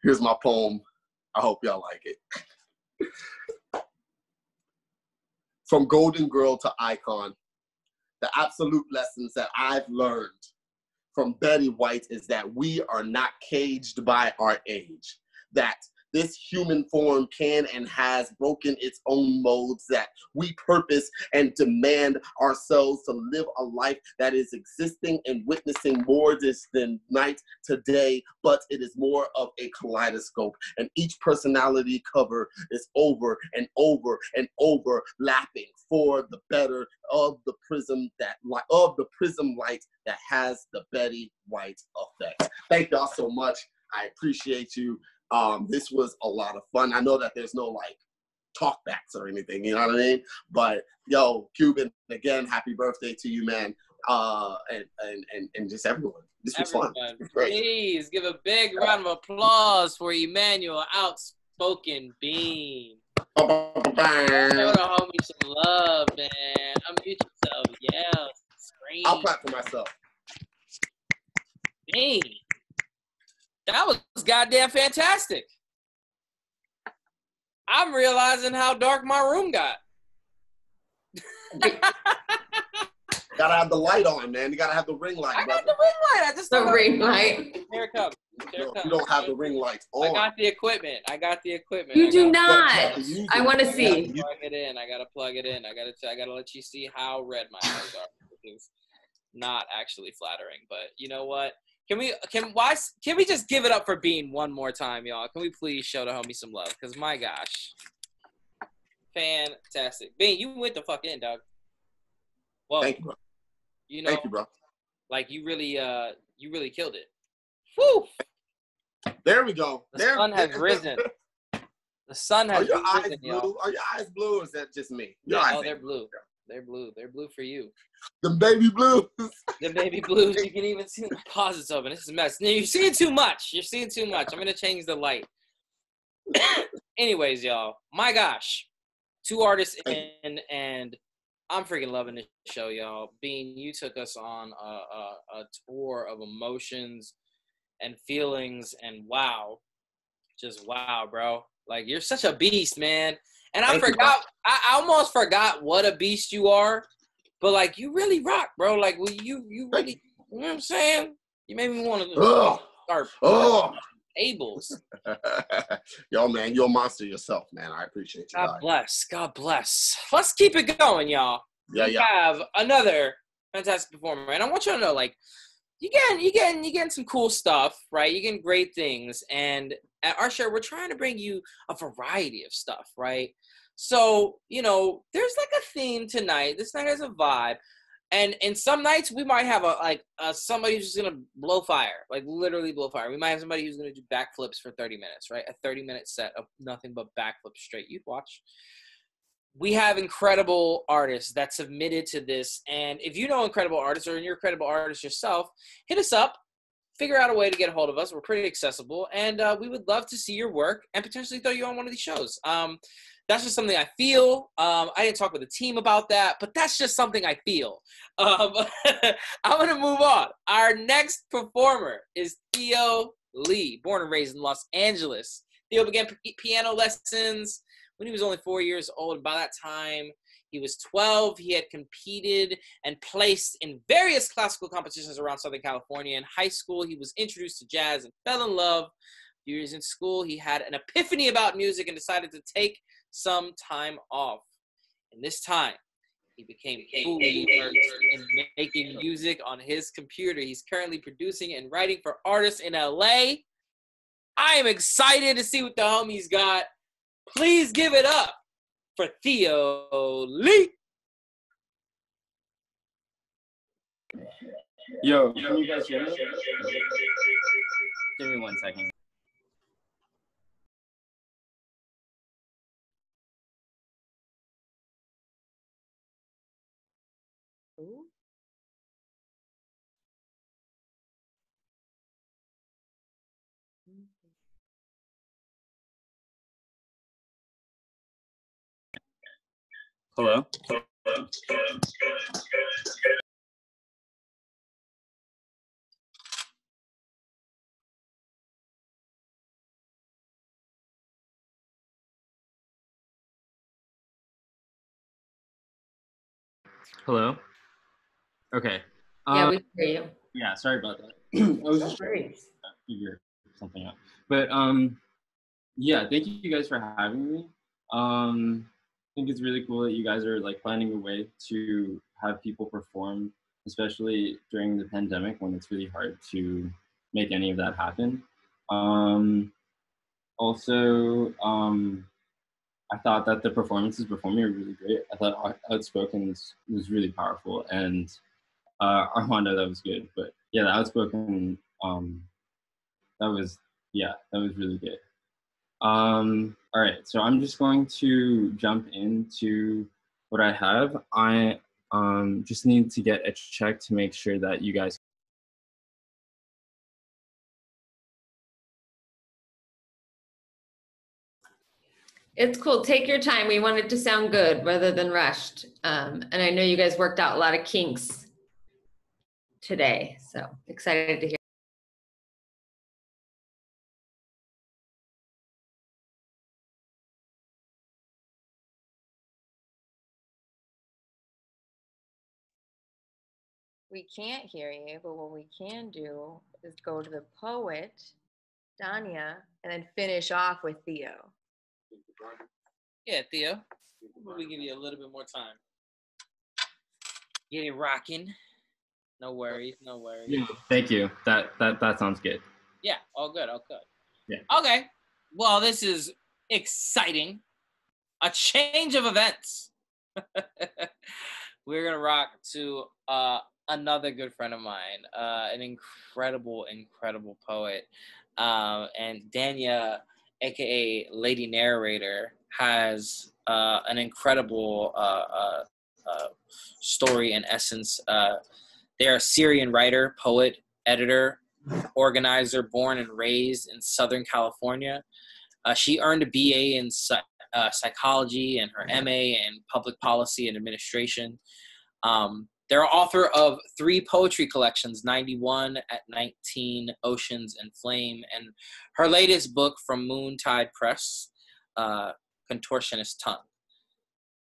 here's my poem. I hope y'all like it. From Golden Girl to Icon, the absolute lessons that I've learned from Betty White is that we are not caged by our age, that this human form can and has broken its own molds, that we purpose and demand ourselves to live a life that is existing and witnessing more than night to day, but it is more of a kaleidoscope. And each personality cover is over and over and overlapping for the better of the prism light that has the Betty White effect. Thank y'all so much. I appreciate you. This was a lot of fun. I know that there's no talkbacks or anything, you know what I mean? But yo, Cuban, again, happy birthday to you, man. And just everyone. This was fun. Great. Please give a big round of applause for Emmanuel Outspoken Bean. Show the homie some love, man. Unmute yourself. Yeah. Scream. I'll clap for myself. Bean. That was goddamn fantastic. I'm realizing how dark my room got. Gotta have the light on, man. You gotta have the ring light. I got the ring light. I just The ring light. Here it comes. You don't have the ring lights on. I got the equipment. You do not. I want to I see. gotta plug it in. I gotta let you see how red my eyes are. It's not actually flattering, but you know what? Can we just give it up for Bean one more time, y'all? Can we please show the homie some love? Because my gosh. Fantastic. Bean, you went the fuck in, dog. Whoa. Thank you, bro. You know, Thank you, bro. like you really killed it. Woo! There we go. The sun has risen. The sun has risen. Are your eyes risen, blue? y'all. Are your eyes blue, or is that just me? Yeah, they're blue. They're blue. They're blue for you. The baby blues. The baby blues. You can even see the closets open. This is a mess. Now, you're seeing too much. You're seeing too much. I'm gonna change the light. Anyways, y'all. My gosh, 2 artists in, and I'm freaking loving this show, y'all. Bean, you took us on a tour of emotions and feelings, and wow, just wow, bro. Like, you're such a beast, man. And I almost forgot what a beast you are, but like, you really rock, bro. Like, well, you really, you know what I'm saying? You made me want to start Abels. Yo, man, you're a monster yourself, man. I appreciate you. God bless. God bless. Let's keep it going, y'all. We have another fantastic performer, and I want you to know, like, you getting some cool stuff, right? You're getting great things, and at our show, we're trying to bring you a variety of stuff, right? So, you know, there's like a theme tonight. This night has a vibe. And some nights we might have somebody who's just gonna blow fire, like literally blow fire. We might have somebody who's gonna do backflips for 30 minutes, right? A 30-minute set of nothing but backflips straight. You'd watch. We have incredible artists that submitted to this, and if you know incredible artists or you're a credible artist yourself, hit us up. Figure out a way to get a hold of us. We're pretty accessible, and we would love to see your work and potentially throw you on one of these shows. That's just something I feel. I didn't talk with the team about that, but that's just something I feel. I'm going to move on. Our next performer is Theo Lee, born and raised in Los Angeles. Theo began piano lessons when he was only 4 years old. By that time, he was 12. He had competed and placed in various classical competitions around Southern California. In high school, he was introduced to jazz and fell in love. A few years in school, he had an epiphany about music and decided to take some time off. And this time, he became fully immersed in making music on his computer. He's currently producing and writing for artists in LA. I am excited to see what the homies got. Please give it up for Theo Lee. Yo, can you guys hear me? Give me 1 second. Ooh. Hello? Hello? Okay. Yeah, we can hear you. Yeah, sorry about that. I was just trying to figure something out. But yeah, thank you guys for having me. I think it's really cool that you guys are like finding a way to have people perform, especially during the pandemic when it's really hard to make any of that happen. I thought that the performances before me were really great. I thought Outspoken was really powerful, and Armando, that was good. But yeah, the Outspoken, that was really good. All right, so I'm just going to jump into what I have. I just need to get a check to make sure that you guys. It's cool. Take your time. We want it to sound good rather than rushed. And I know you guys worked out a lot of kinks today, so excited to hear. We can't hear you, but what we can do is go to the poet, Danya, and then finish off with Theo. Yeah, Theo. We'll give you a little bit more time. Get it rocking. No worries, no worries. Yeah, thank you. That sounds good. Yeah, all good, all good. Yeah. Okay. Well, this is exciting. A change of events. we're gonna rock to another good friend of mine, an incredible poet, and Danya, aka Lady Narrator, has an incredible story and essence. They're a Syrian writer, poet, editor, organizer, born and raised in Southern California. She earned a BA in psychology and her MA in public policy and administration. They're author of 3 poetry collections, 91 at 19, Oceans and Flame, and her latest book from Moontide Press, Contortionist Tongue.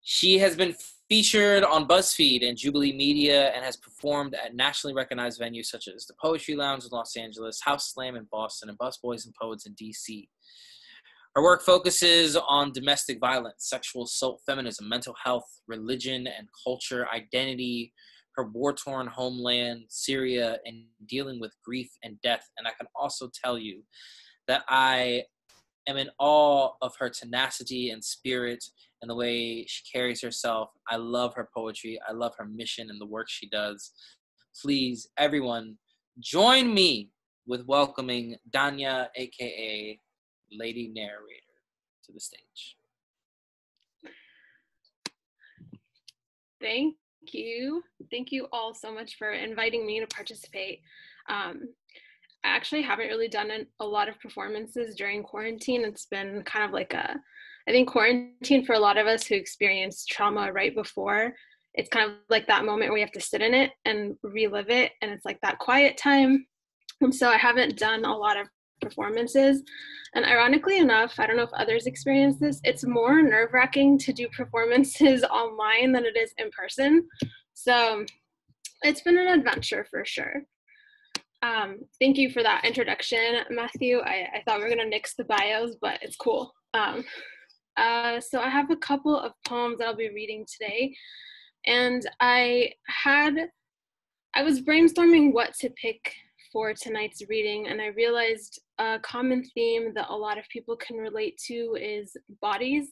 She has been featured on BuzzFeed and Jubilee Media and has performed at nationally recognized venues such as the Poetry Lounge in Los Angeles, House Slam in Boston, and Busboys and Poets in DC. Her work focuses on domestic violence, sexual assault, feminism, mental health, religion and culture, identity, her war-torn homeland, Syria, and dealing with grief and death. And I can also tell you that I am in awe of her tenacity and spirit and the way she carries herself. I love her poetry. I love her mission and the work she does. Please, everyone, join me with welcoming Danya, aka Lady Narrator, to the stage. Thank you. Thank you all so much for inviting me to participate. I actually haven't really done a lot of performances during quarantine. It's been kind of like I think quarantine for a lot of us who experienced trauma right before, it's kind of like that moment where we have to sit in it and relive it. And it's like that quiet time. And so I haven't done a lot of performances. And ironically enough, I don't know if others experience this, it's more nerve-wracking to do performances online than it is in person. So it's been an adventure for sure. Thank you for that introduction, Matthew. I thought we were gonna nix the bios, but it's cool. So I have a couple of poems that I'll be reading today. And I was brainstorming what to pick for tonight's reading, and I realized a common theme that a lot of people can relate to is bodies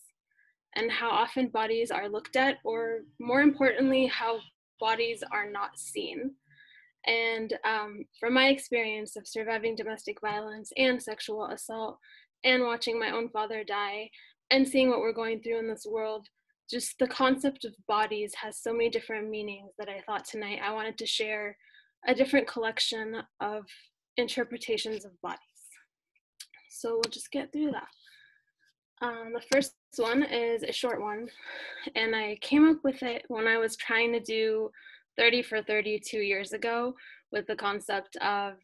and how often bodies are looked at, or more importantly, how bodies are not seen. And from my experience of surviving domestic violence and sexual assault and watching my own father die and seeing what we're going through in this world, just the concept of bodies has so many different meanings that I thought tonight I wanted to share a different collection of interpretations of bodies. So we'll just get through that. The first one is a short one, and I came up with it when I was trying to do 30 for 30 2 years ago with the concept of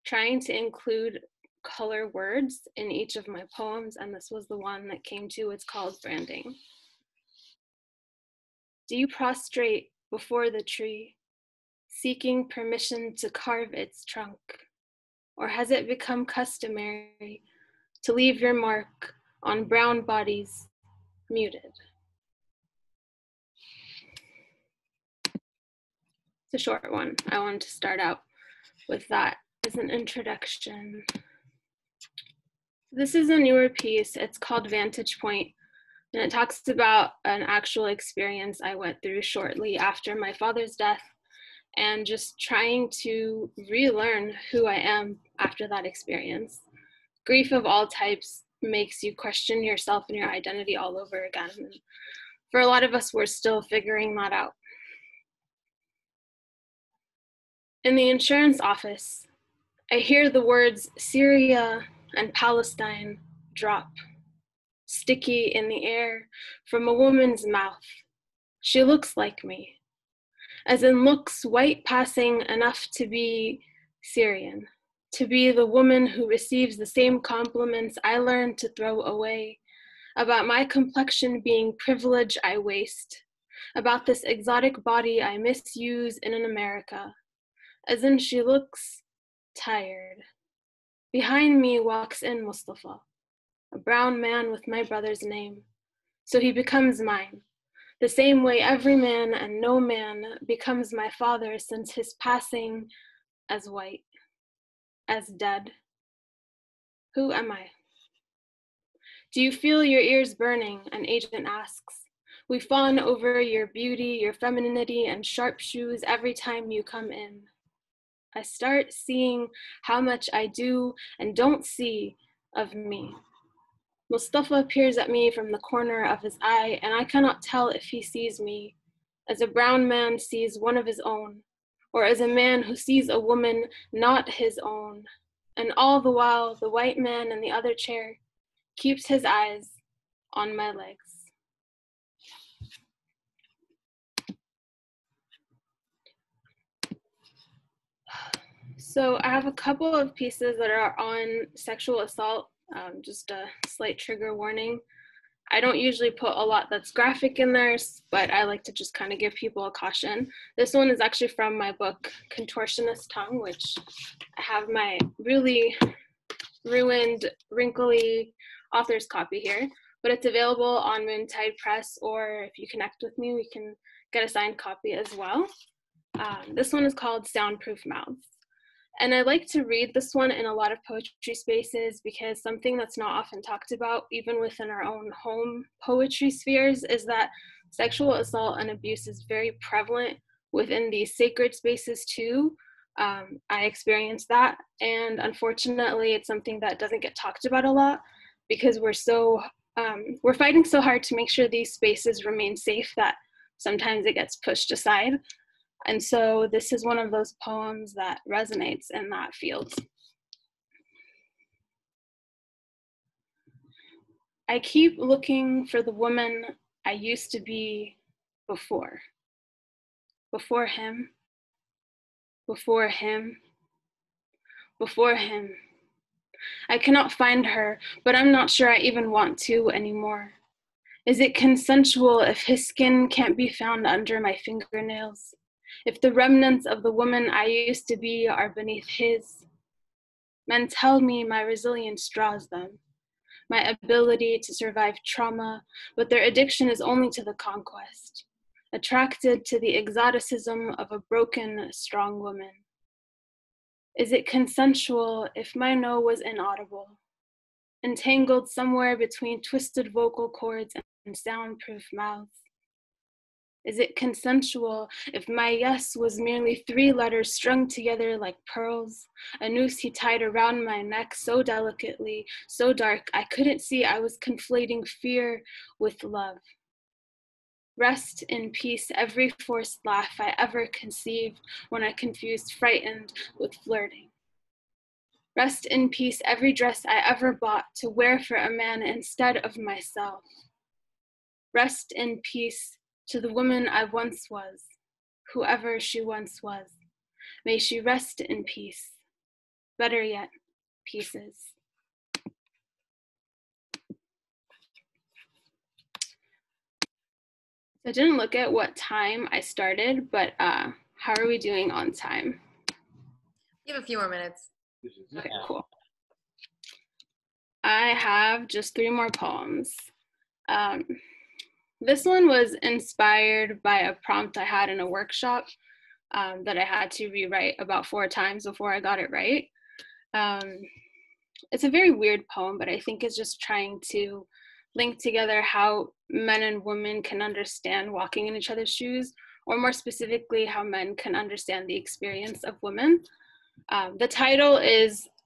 trying to include color words in each of my poems, and this was the one that came to. It's called Branding. Do you prostrate before the tree, seeking permission to carve its trunk? Or has it become customary to leave your mark on brown bodies muted? It's a short one. I wanted to start out with that as an introduction. This is a newer piece. It's called Vantage Point, and it talks about an actual experience I went through shortly after my father's death, and just trying to relearn who I am after that experience. Grief of all types makes you question yourself and your identity all over again. And for a lot of us, we're still figuring that out. In the insurance office, I hear the words Syria and Palestine drop, sticky in the air from a woman's mouth. She looks like me, as in looks white passing enough to be Syrian, to be the woman who receives the same compliments I learned to throw away, about my complexion being privilege I waste, about this exotic body I misuse in an America, as in she looks tired. Behind me walks in Mustafa, a brown man with my brother's name, so he becomes mine. The same way every man and no man becomes my father since his passing as white, as dead. Who am I? Do you feel your ears burning? An agent asks. We fawn over your beauty, your femininity, and sharp shoes every time you come in. I start seeing how much I do and don't see of me. Mustafa peers at me from the corner of his eye, and I cannot tell if he sees me as a brown man sees one of his own, or as a man who sees a woman not his own. And all the while, the white man in the other chair keeps his eyes on my legs. So I have a couple of pieces that are on sexual assault, just a slight trigger warning. I don't usually put a lot that's graphic in there, but I like to just kind of give people a caution. This one is actually from my book, Contortionist Tongue, which I have my really ruined, wrinkly author's copy here, but it's available on Moontide Press, or if you connect with me, we can get a signed copy as well. This one is called Soundproof Mouths. And I like to read this one in a lot of poetry spaces because something that's not often talked about, even within our own home poetry spheres, is that sexual assault and abuse is very prevalent within these sacred spaces too. I experienced that, and unfortunately, it's something that doesn't get talked about a lot because we're fighting so hard to make sure these spaces remain safe that sometimes it gets pushed aside. And so this is one of those poems that resonates in that field. I keep looking for the woman I used to be before. Before him, before him, before him. I cannot find her, but I'm not sure I even want to anymore. Is it consensual if his skin can't be found under my fingernails? If the remnants of the woman I used to be are beneath his? Men tell me my resilience draws them, my ability to survive trauma, but their addiction is only to the conquest, attracted to the exoticism of a broken, strong woman. Is it consensual if my no was inaudible, entangled somewhere between twisted vocal cords and soundproof mouths? Is it consensual if my yes was merely 3 letters strung together like pearls, a noose he tied around my neck so delicately, so dark I couldn't see I was conflating fear with love? Rest in peace every forced laugh I ever conceived when I confused frightened with flirting. Rest in peace every dress I ever bought to wear for a man instead of myself. Rest in peace to the woman I once was, whoever she once was. May she rest in peace. Better yet, pieces. I didn't look at what time I started, but how are we doing on time? You have a few more minutes. Okay, cool. I have just 3 more poems. This one was inspired by a prompt I had in a workshop that I had to rewrite about 4 times before I got it right. It's a very weird poem, but I think it's just trying to link together how men and women can understand walking in each other's shoes, or more specifically, how men can understand the experience of women. The title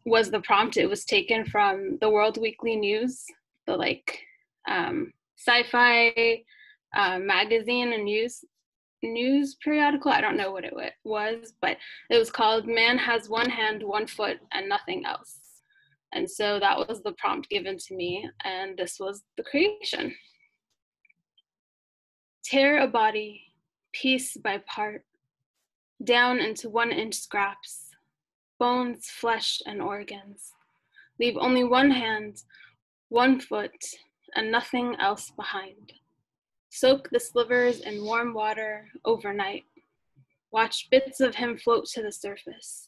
was the prompt. It was taken from the World Weekly News, the sci-fi magazine and news periodical. I don't know what it was, but it was called Man Has One Hand, One Foot, and Nothing Else. And so that was the prompt given to me, and this was the creation. Tear a body, piece by part, down into 1-inch scraps, bones, flesh, and organs. Leave only 1 hand, 1 foot, and nothing else behind. Soak the slivers in warm water overnight. Watch bits of him float to the surface.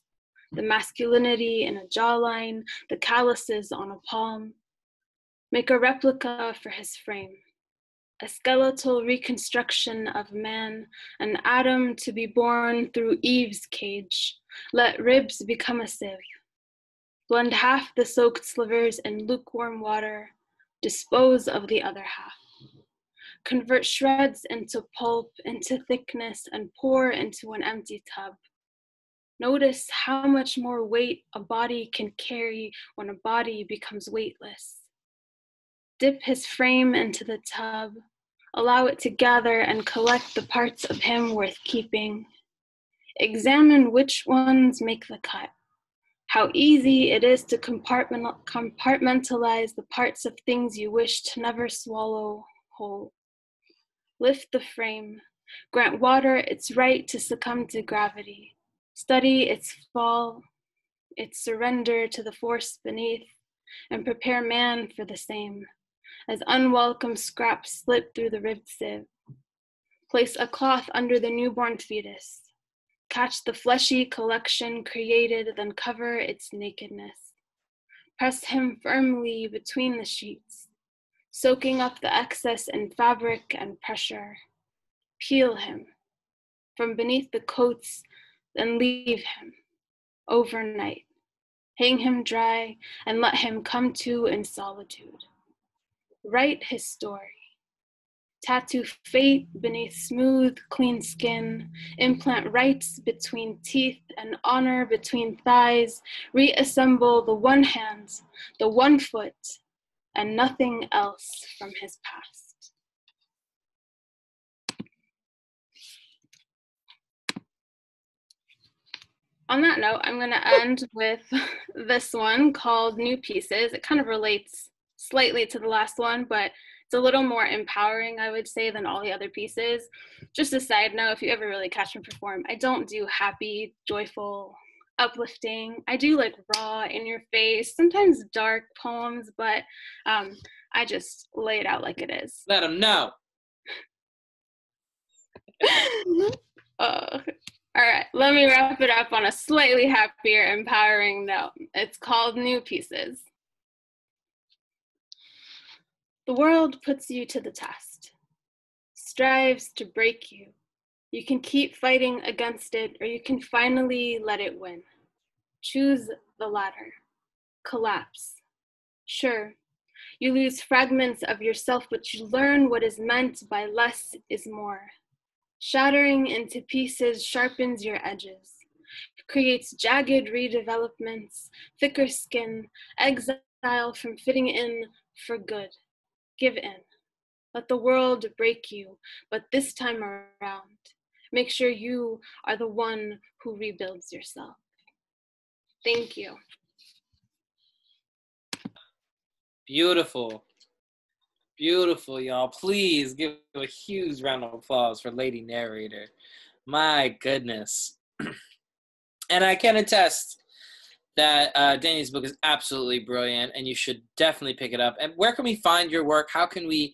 The masculinity in a jawline, the calluses on a palm. Make a replica for his frame. A skeletal reconstruction of man, an Adam to be born through Eve's cage. Let ribs become a sieve. Blend half the soaked slivers in lukewarm water. Dispose of the other half. convert shreds into pulp, into thickness, and pour into an empty tub. Notice how much more weight a body can carry when a body becomes weightless. Dip his frame into the tub, allow it to gather and collect the parts of him worth keeping. Examine which ones make the cut. How easy it is to compartmentalize the parts of things you wish to never swallow whole. Lift the frame. Grant water its right to succumb to gravity. Study its fall, its surrender to the force beneath, and prepare man for the same, as unwelcome scraps slip through the ribbed sieve. Place a cloth under the newborn fetus. Catch the fleshy collection created, then cover its nakedness. Press him firmly between the sheets, soaking up the excess in fabric and pressure. Peel him from beneath the coats, then leave him overnight. Hang him dry and let him come to in solitude. Write his story. Tattoo fate beneath smooth, clean skin. Implant rights between teeth and honor between thighs. Reassemble the one hand, the one foot, and nothing else from his past. On that note, I'm going to end with this one called New Pieces. It kind of relates slightly to the last one, but it's a little more empowering, I would say, than all the other pieces. Just a side note, if you ever really catch me perform, I don't do happy, joyful, uplifting. I do like raw, in your face, sometimes dark poems, but I just lay it out like it is. Let them know. All right, let me wrap it up on a slightly happier, empowering note. It's called New Pieces. The world puts you to the test, strives to break you. You can keep fighting against it, or you can finally let it win. Choose the latter. Collapse. Sure, you lose fragments of yourself, but you learn what is meant by less is more. Shattering into pieces sharpens your edges, creates jagged redevelopments, thicker skin, exile from fitting in for good. Give in. Let the world break you, but this time around, make sure you are the one who rebuilds yourself. Thank you. Beautiful. Beautiful, y'all. Please give a huge round of applause for Lady Narrator. My goodness. And I can attest that Danny's book is absolutely brilliant, and you should definitely pick it up. And where can we find your work? How can we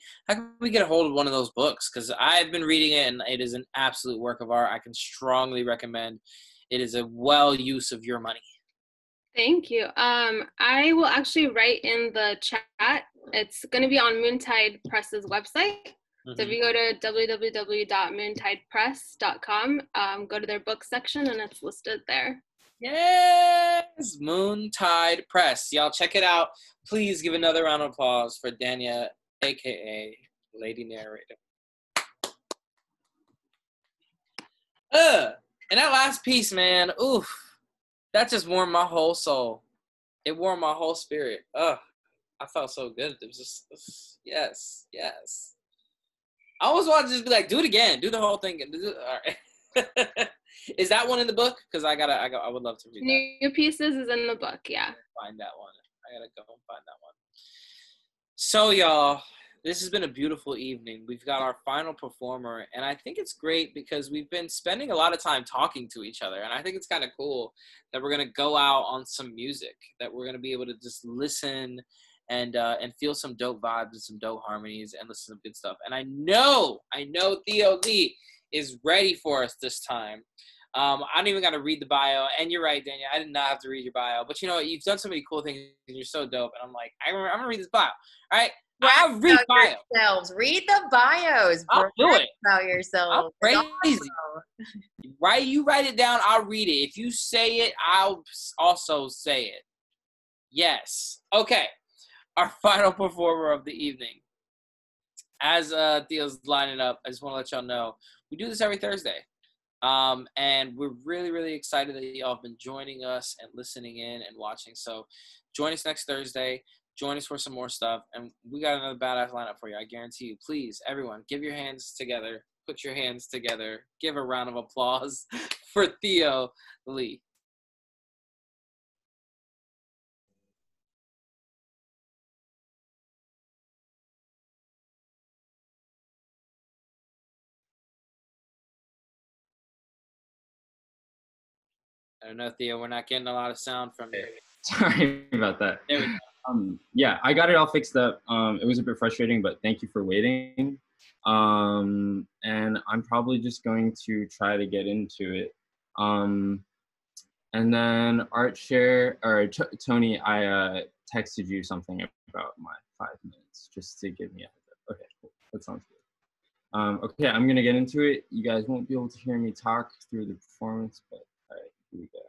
get a hold of one of those books? Because I've been reading it, and it is an absolute work of art. I can strongly recommend. It is a well use of your money. Thank you. I will actually write in the chat. It's going to be on Moontide Press's website. Mm-hmm. So if you go to www.moontidepress.com, go to their book section, and it's listed there. Yes, Moontide Press. Y'all check it out. Please give another round of applause for Dania, aka Lady Narrator. And that last piece, man, oof, that just warmed my whole soul. It warmed my whole spirit. I felt so good. It was just yes. I always want to just be like, do it again, do the whole thing. All right. Is that one in the book? Because I would love to read that. New Pieces is in the book, yeah. Find that one. I gotta go and find that one. So y'all, this has been a beautiful evening. We've got our final performer, and I think it's great because we've been spending a lot of time talking to each other, and I think it's kind of cool that we're gonna go out on some music, that we're gonna be able to just listen and feel some dope vibes and some dope harmonies and listen to some good stuff. And I know Theo Lee is ready for us this time. I don't even got to read the bio. And you're right, Daniel. I did not have to read your bio. But you know what? You've done so many cool things, and you're so dope. And I'm like, I'm going to read this bio. All right? I'll read bio. Yourselves. Read the bios. I'll do it. About yourself. I'm crazy. Right? You write it down. I'll read it. If you say it, I'll also say it. Yes. Okay. Our final performer of the evening. as Theo's lining up, I just want to let y'all know we do this every Thursday. And we're really, really excited that y'all have been joining us and listening in and watching. So join us next Thursday. Join us for some more stuff. And we got another badass lineup for you. I guarantee you. Please, everyone, give your hands together. Put your hands together. Give a round of applause for Theo Lee. I don't know, Theo. We're not getting a lot of sound from you. Sorry about that. There we go. Yeah, I got it all fixed up. It was a bit frustrating, but thank you for waiting. And I'm probably just going to try to get into it. And then Art Share, or Tony, I texted you something about my 5 minutes just to give me a heads up. Okay, cool. That sounds good. Okay, I'm gonna get into it. You guys won't be able to hear me talk through the performance, but all right, here we go.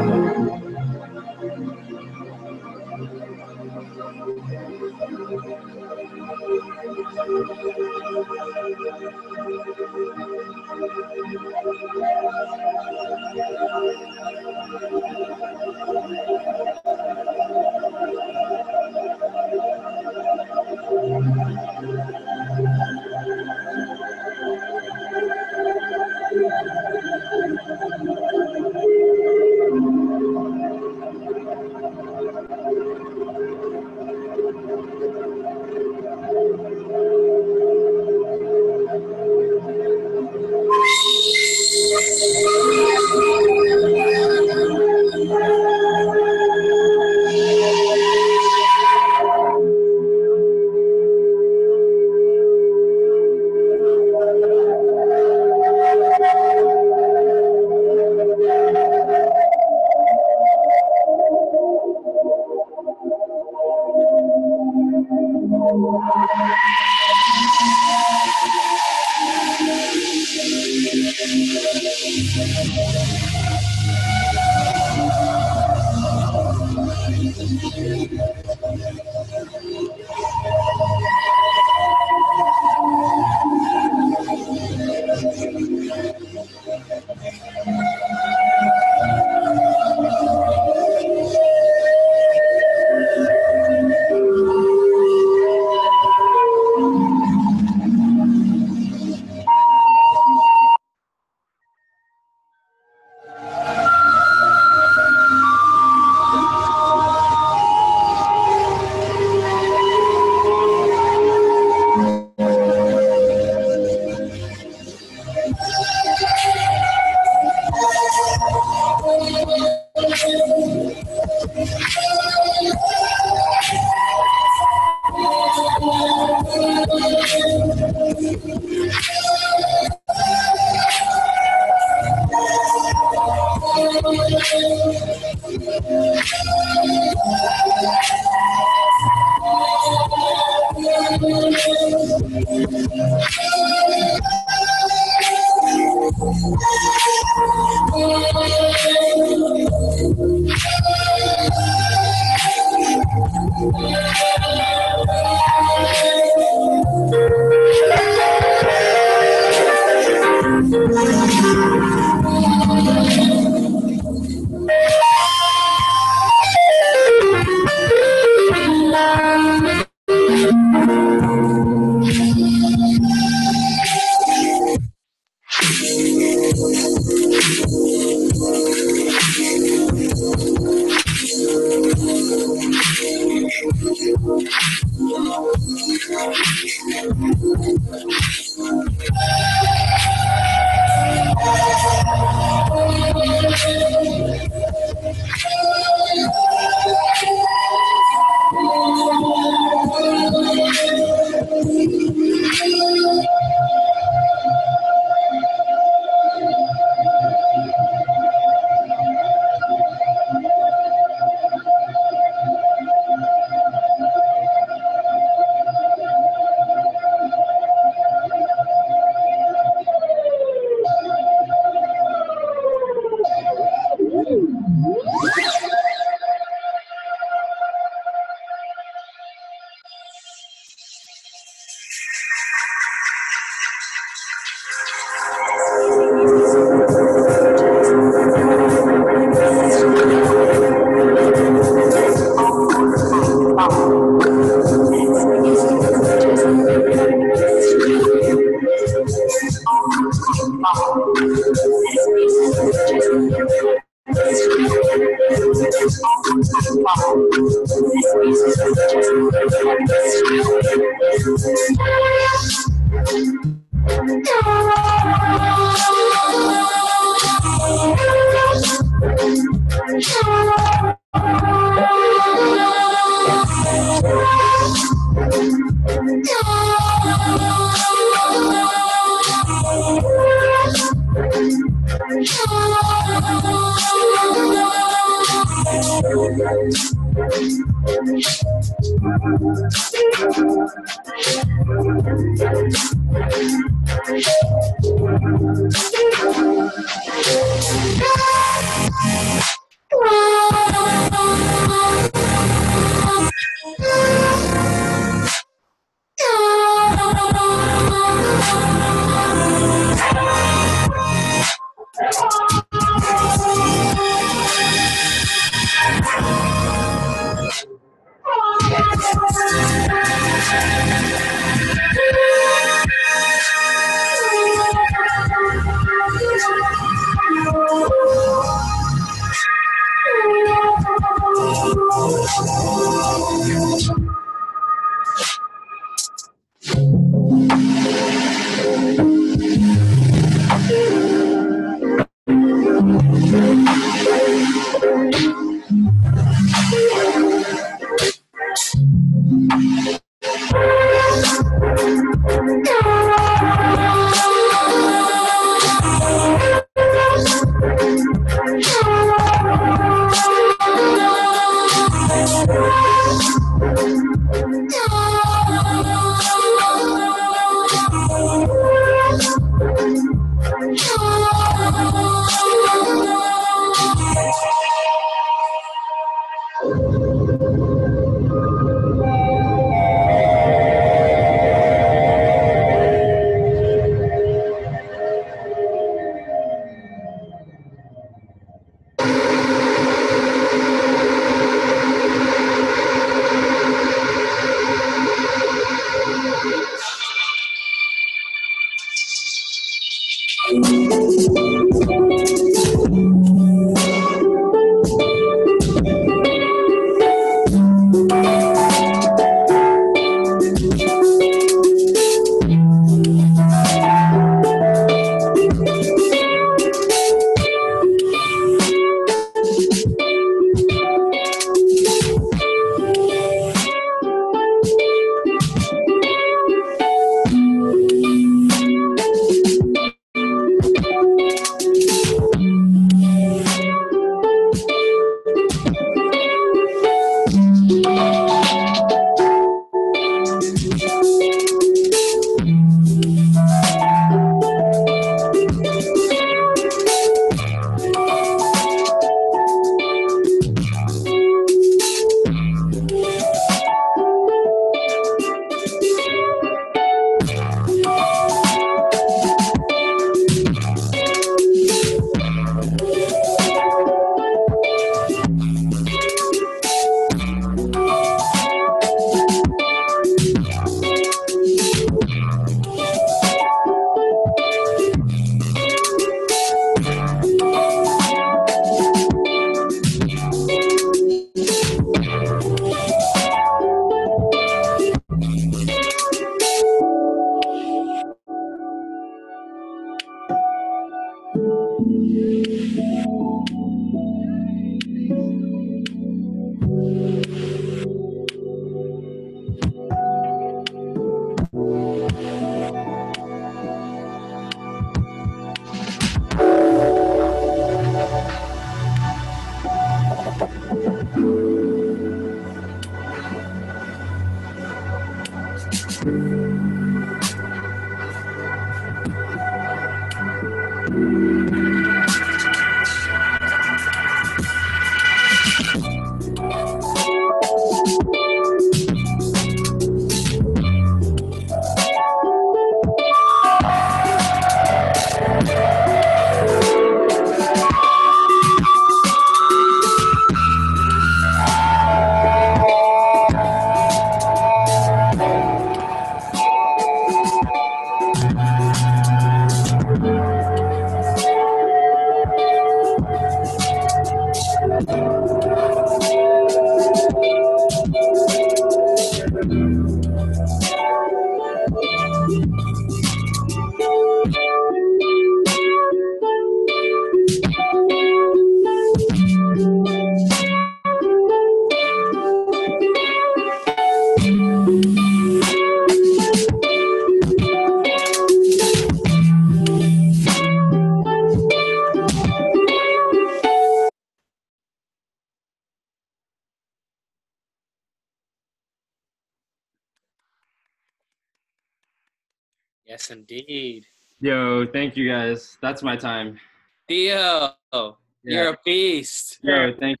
Yes, indeed. Yo, thank you guys. That's my time. Theo, Yeah. you're a beast. Yo, thanks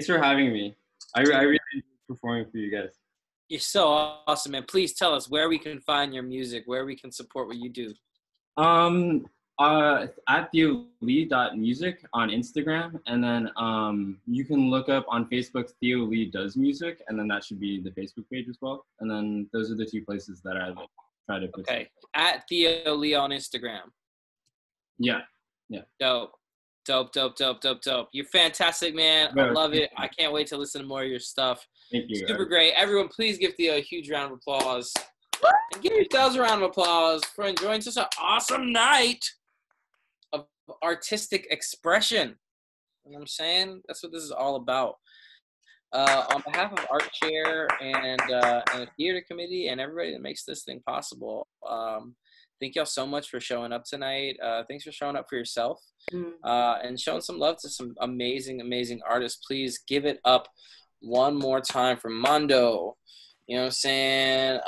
for having me. I really enjoyed performing for you guys. You're so awesome, man. Please tell us where we can find your music, where we can support what you do. At theolee.music on Instagram, and then you can look up on Facebook Theo Lee Does Music, and then that should be the Facebook page as well. And then those are the two places that I try to put. Okay, at Theo Lee on Instagram. Yeah. Dope. You're fantastic, man. I love it. I can't wait to listen to more of your stuff. Thank you. Super great. Everyone, please give Theo a huge round of applause. And give yourselves a round of applause for enjoying such an awesome night of artistic expression. You know what I'm saying? That's what this is all about. On behalf of Art Chair and the theater committee and everybody that makes this thing possible, thank y'all so much for showing up tonight. Thanks for showing up for yourself and showing some love to some amazing, amazing artists. Please give it up one more time for Mando. You know what I'm saying?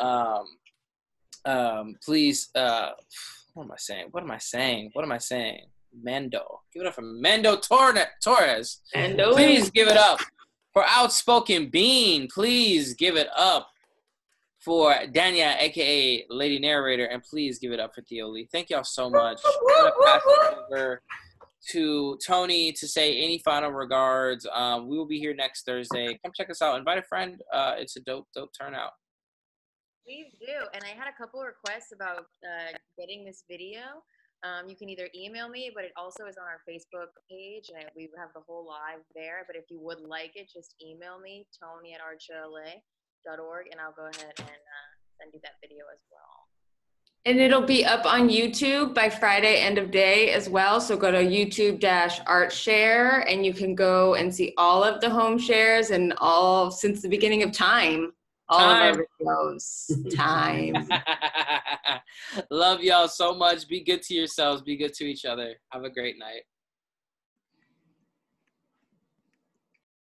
Please, what am I saying? Mando. Give it up for Mando Torres. Mando. Please give it up for Outspoken Bean. Please give it up for Danya, a.k.a. Lady Narrator. And please give it up for Theo Lee. Thank y'all so much. I'm going to pass it over to Tony to say any final regards. We will be here next Thursday. Come check us out. Invite a friend. It's a dope turnout. Please do. And I had a couple requests about getting this video. You can either email me, but it also is on our Facebook page, and we have the whole live there. But if you would like it, just email me, tony@artchairla.org, and I'll go ahead and send you that video as well. And it'll be up on YouTube by Friday end of day as well. So go to YouTube-ArtShare, and you can go and see all of the home shares and all since the beginning of time. All of our videos. Time. Love y'all so much. Be good to yourselves. Be good to each other. Have a great night.